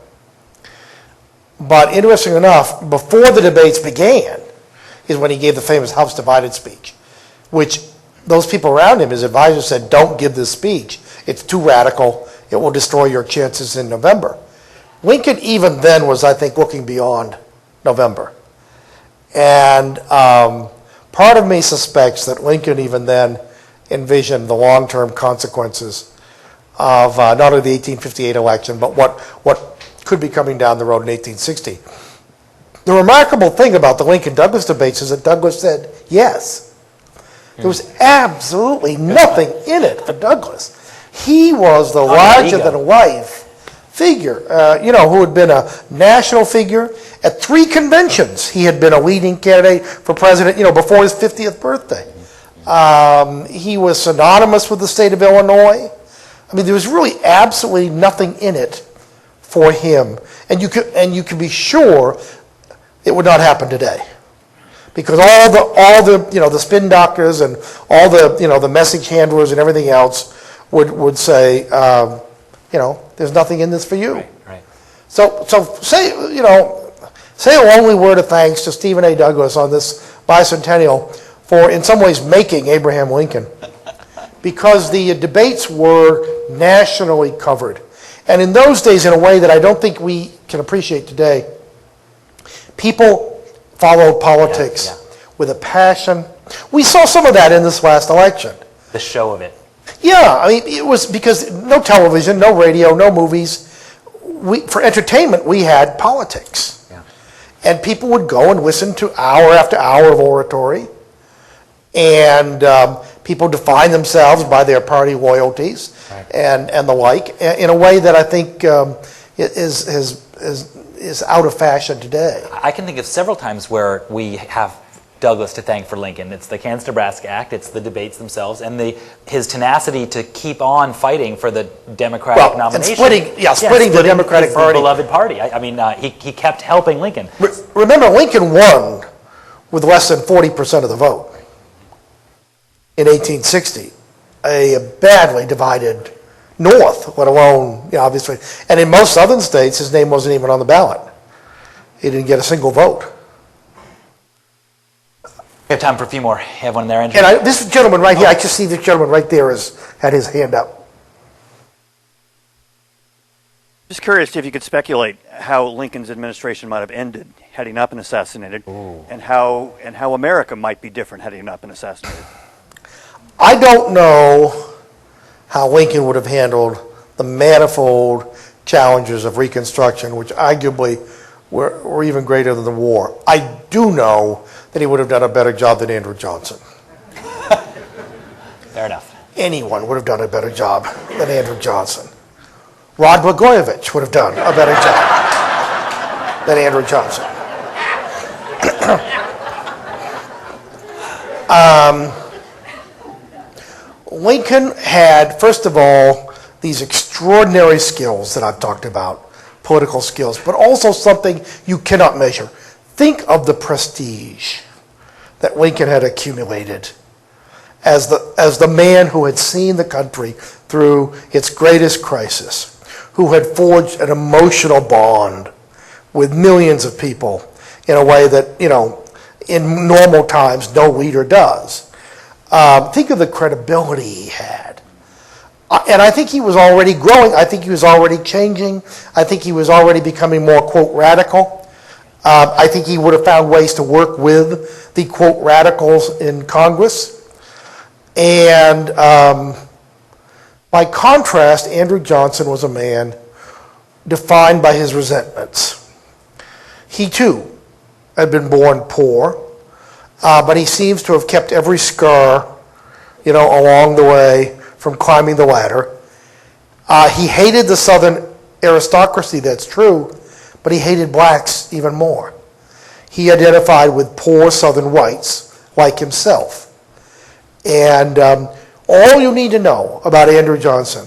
But interesting enough, before the debates began, is when he gave the famous House Divided speech, which those people around him, his advisors, said, don't give this speech. It's too radical. It will destroy your chances in November. Lincoln even then was, I think, looking beyond November. And part of me suspects that Lincoln even then envisioned the long-term consequences of not only the 1858 election, but what could be coming down the road in 1860. The remarkable thing about the Lincoln-Douglas debates is that Douglas said yes. There was absolutely nothing in it for Douglas. He was the larger-than-life figure, who had been a national figure. At 3 conventions, he had been a leading candidate for president, before his 50th birthday. He was synonymous with the state of Illinois. I mean, there was really absolutely nothing in it for him. And you could be sure it would not happen today. Because all the spin doctors and all the message handlers and everything else would say, there's nothing in this for you. Right. So say a lonely word of thanks to Stephen A. Douglas on this bicentennial for, in some ways, making Abraham Lincoln, because the debates were nationally covered, and in those days, in a way that I don't think we can appreciate today, people followed politics with a passion. We saw some of that in this last election. The show of it. Yeah, I mean, it was because no television, no radio, no movies. For entertainment, we had politics. Yeah. And people would go and listen to hour after hour of oratory. And people define themselves by their party loyalties and the like, in a way that I think is out of fashion today. I can think of several times where we have Douglas to thank for Lincoln. It's the Kansas-Nebraska Act, it's the debates themselves, and his tenacity to keep on fighting for the Democratic nomination. And splitting the Democratic Party. His beloved party. I mean, he kept helping Lincoln. Remember, Lincoln won with less than 40% of the vote in 1860. A badly divided North, let alone, obviously. And in most southern states, his name wasn't even on the ballot. He didn't get a single vote. We have time for a few more. You have one there, Andrew? And this gentleman right here, I just see this gentleman right there had his hand up. Just curious if you could speculate how Lincoln's administration might have ended had he not been assassinated, and how America might be different had he not been assassinated. I don't know how Lincoln would have handled the manifold challenges of Reconstruction, which arguably were even greater than the war. I do know that he would have done a better job than Andrew Johnson. Fair enough. Anyone would have done a better job than Andrew Johnson. Rod Blagojevich would have done a better job than Andrew Johnson. Lincoln had, first of all, these extraordinary skills that I've talked about, political skills, but also something you cannot measure. Think of the prestige that Lincoln had accumulated as the man who had seen the country through its greatest crisis, who had forged an emotional bond with millions of people in a way that, in normal times, no leader does. Think of the credibility he had. And I think he was already growing. I think he was already changing. I think he was already becoming more, quote, radical. I think he would have found ways to work with the, quote, radicals in Congress. And by contrast, Andrew Johnson was a man defined by his resentments. He, too, had been born poor, but he seems to have kept every scar, along the way from climbing the ladder. He hated the Southern aristocracy, that's true, but he hated blacks even more. He identified with poor Southern whites like himself. And all you need to know about Andrew Johnson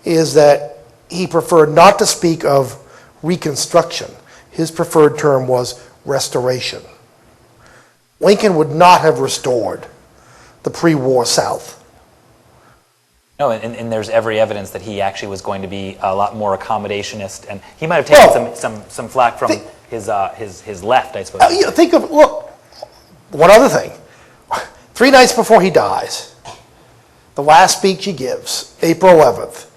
is that he preferred not to speak of Reconstruction. His preferred term was restoration. Lincoln would not have restored the pre-war South. No, and there's every evidence that he actually was going to be a lot more accommodationist, and he might have taken some flack from his left, I suppose. Look, one other thing. 3 nights before he dies, the last speech he gives, April 11th,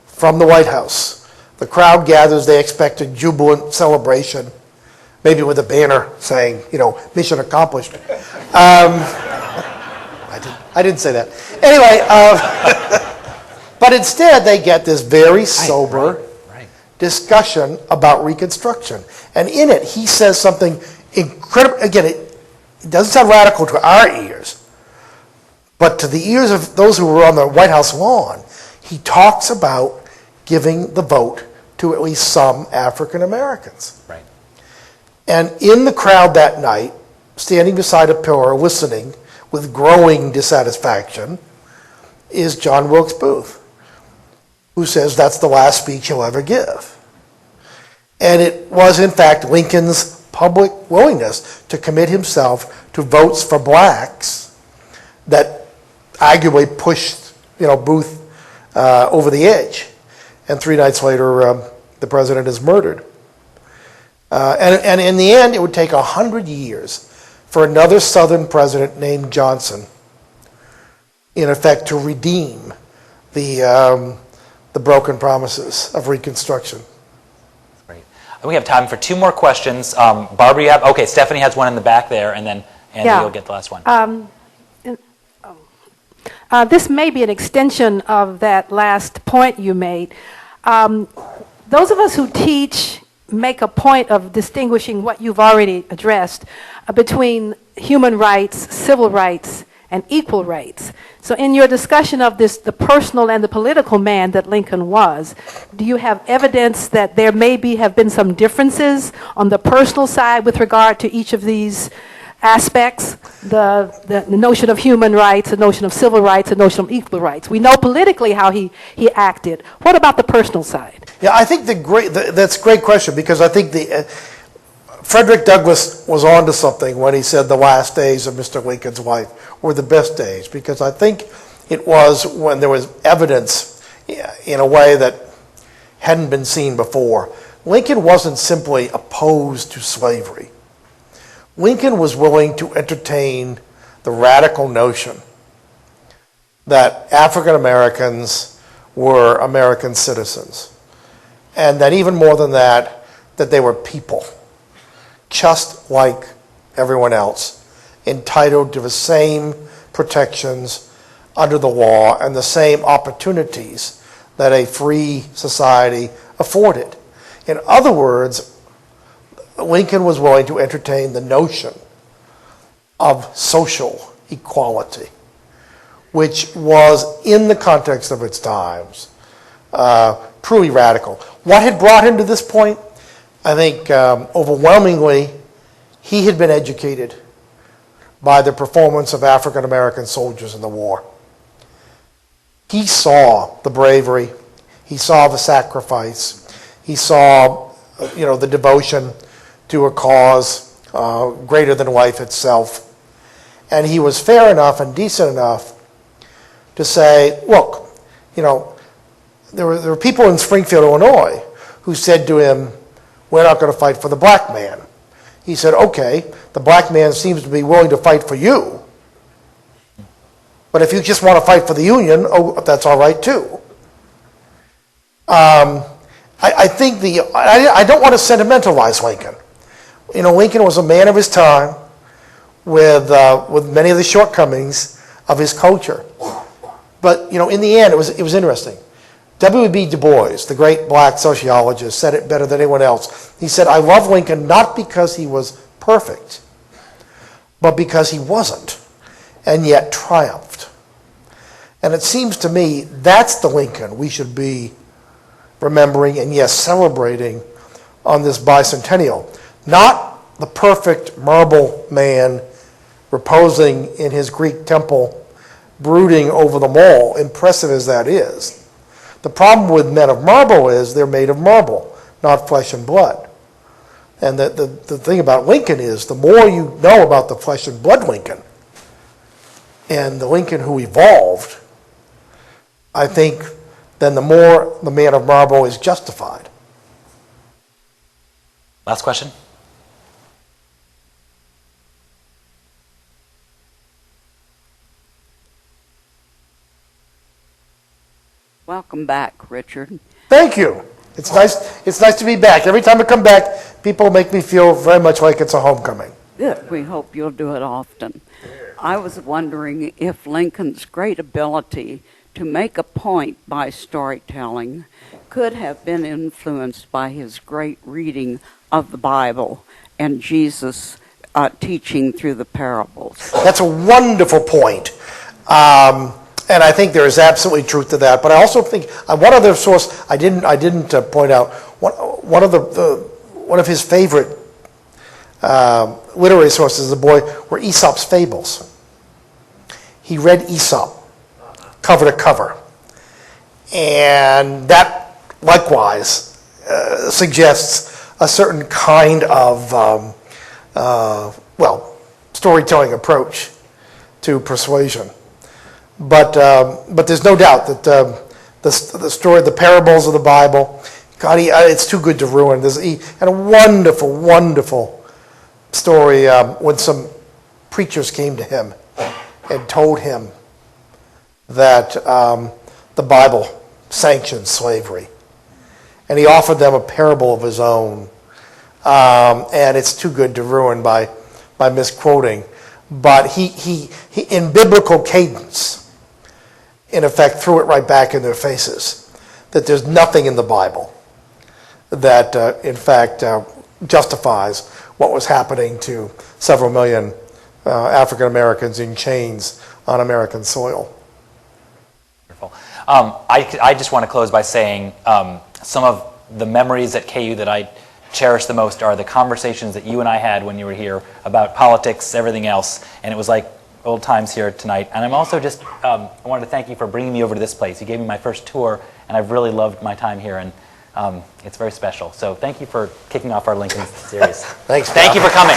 from the White House. The crowd gathers, they expect a jubilant celebration, maybe with a banner saying, mission accomplished. I didn't say that. Anyway, but instead they get this very sober discussion about Reconstruction. And in it, he says something incredible. Again, it doesn't sound radical to our ears, but to the ears of those who were on the White House lawn, he talks about giving the vote to at least some African Americans. Right. And in the crowd that night, standing beside a pillar, listening with growing dissatisfaction, is John Wilkes Booth, who says that's the last speech he'll ever give. And it was, in fact, Lincoln's public willingness to commit himself to votes for blacks that arguably pushed, Booth over the edge. And 3 nights later, the president is murdered. And in the end, it would take 100 years for another Southern president named Johnson, in effect, to redeem the broken promises of Reconstruction. Great. We have time for 2 more questions. Barbara, you have? Okay, Stephanie has one in the back there, and then Andy, you'll get the last one. This may be an extension of that last point you made. Those of us who teach make a point of distinguishing what you've already addressed between human rights, civil rights, and equal rights. So in your discussion of this, the personal and the political man that Lincoln was, do you have evidence that there have been some differences on the personal side with regard to each of these aspects? The notion of human rights, the notion of civil rights, the notion of equal rights. We know politically how he acted. What about the personal side? Yeah, I think that's a great question, because I think Frederick Douglass was onto something when he said the last days of Mr. Lincoln's life were the best days, because I think it was when there was evidence in a way that hadn't been seen before. Lincoln wasn't simply opposed to slavery. Lincoln was willing to entertain the radical notion that African Americans were American citizens, and that even more than that they were people, just like everyone else, entitled to the same protections under the law and the same opportunities that a free society afforded. In other words, Lincoln was willing to entertain the notion of social equality, which was, in the context of its times, truly radical. What had brought him to this point? I think overwhelmingly, he had been educated by the performance of African American soldiers in the war. He saw the bravery, he saw the sacrifice, he saw the devotion to a cause greater than life itself. And he was fair enough and decent enough to say, look, there were people in Springfield, Illinois, who said to him, we're not going to fight for the black man. He said, okay, the black man seems to be willing to fight for you, but if you just want to fight for the Union, that's all right too. I think I don't want to sentimentalize Lincoln. Lincoln was a man of his time with many of the shortcomings of his culture. But, in the end, it was interesting. W.B. Du Bois, the great black sociologist, said it better than anyone else. He said, I love Lincoln not because he was perfect, but because he wasn't, and yet triumphed. And it seems to me that's the Lincoln we should be remembering and, yes, celebrating on this bicentennial. Not the perfect marble man reposing in his Greek temple, brooding over them all, impressive as that is. The problem with men of marble is they're made of marble, not flesh and blood. And the thing about Lincoln is the more you know about the flesh and blood Lincoln and the Lincoln who evolved, I think, then the more the man of Marlborough is justified. Last question. Welcome back, Richard. Thank you. It's nice to be back. Every time I come back, people make me feel very much like it's a homecoming. Good. We hope you'll do it often. I was wondering if Lincoln's great ability to make a point by storytelling could have been influenced by his great reading of the Bible and Jesus' teaching through the parables. That's a wonderful point. And I think there is absolutely truth to that. But I also think one other source I didn't point out. One of his favorite literary sources as a boy were Aesop's fables. He read Aesop cover to cover, and that likewise suggests a certain kind of storytelling approach to persuasion. But there's no doubt that the story, the parables of the Bible, God, it's too good to ruin. He had a wonderful, wonderful story when some preachers came to him and told him that the Bible sanctions slavery, and he offered them a parable of his own, and it's too good to ruin by misquoting. But he in biblical cadence, in effect, threw it right back in their faces, that there's nothing in the Bible that, in fact, justifies what was happening to several million African Americans in chains on American soil. Wonderful. I just want to close by saying some of the memories at KU that I cherish the most are the conversations that you and I had when you were here about politics, everything else, and it was like old times here tonight. And I'm also just, I wanted to thank you for bringing me over to this place. You gave me my first tour, and I've really loved my time here, and it's very special. So thank you for kicking off our Lincoln series. Thanks. Thank you for coming.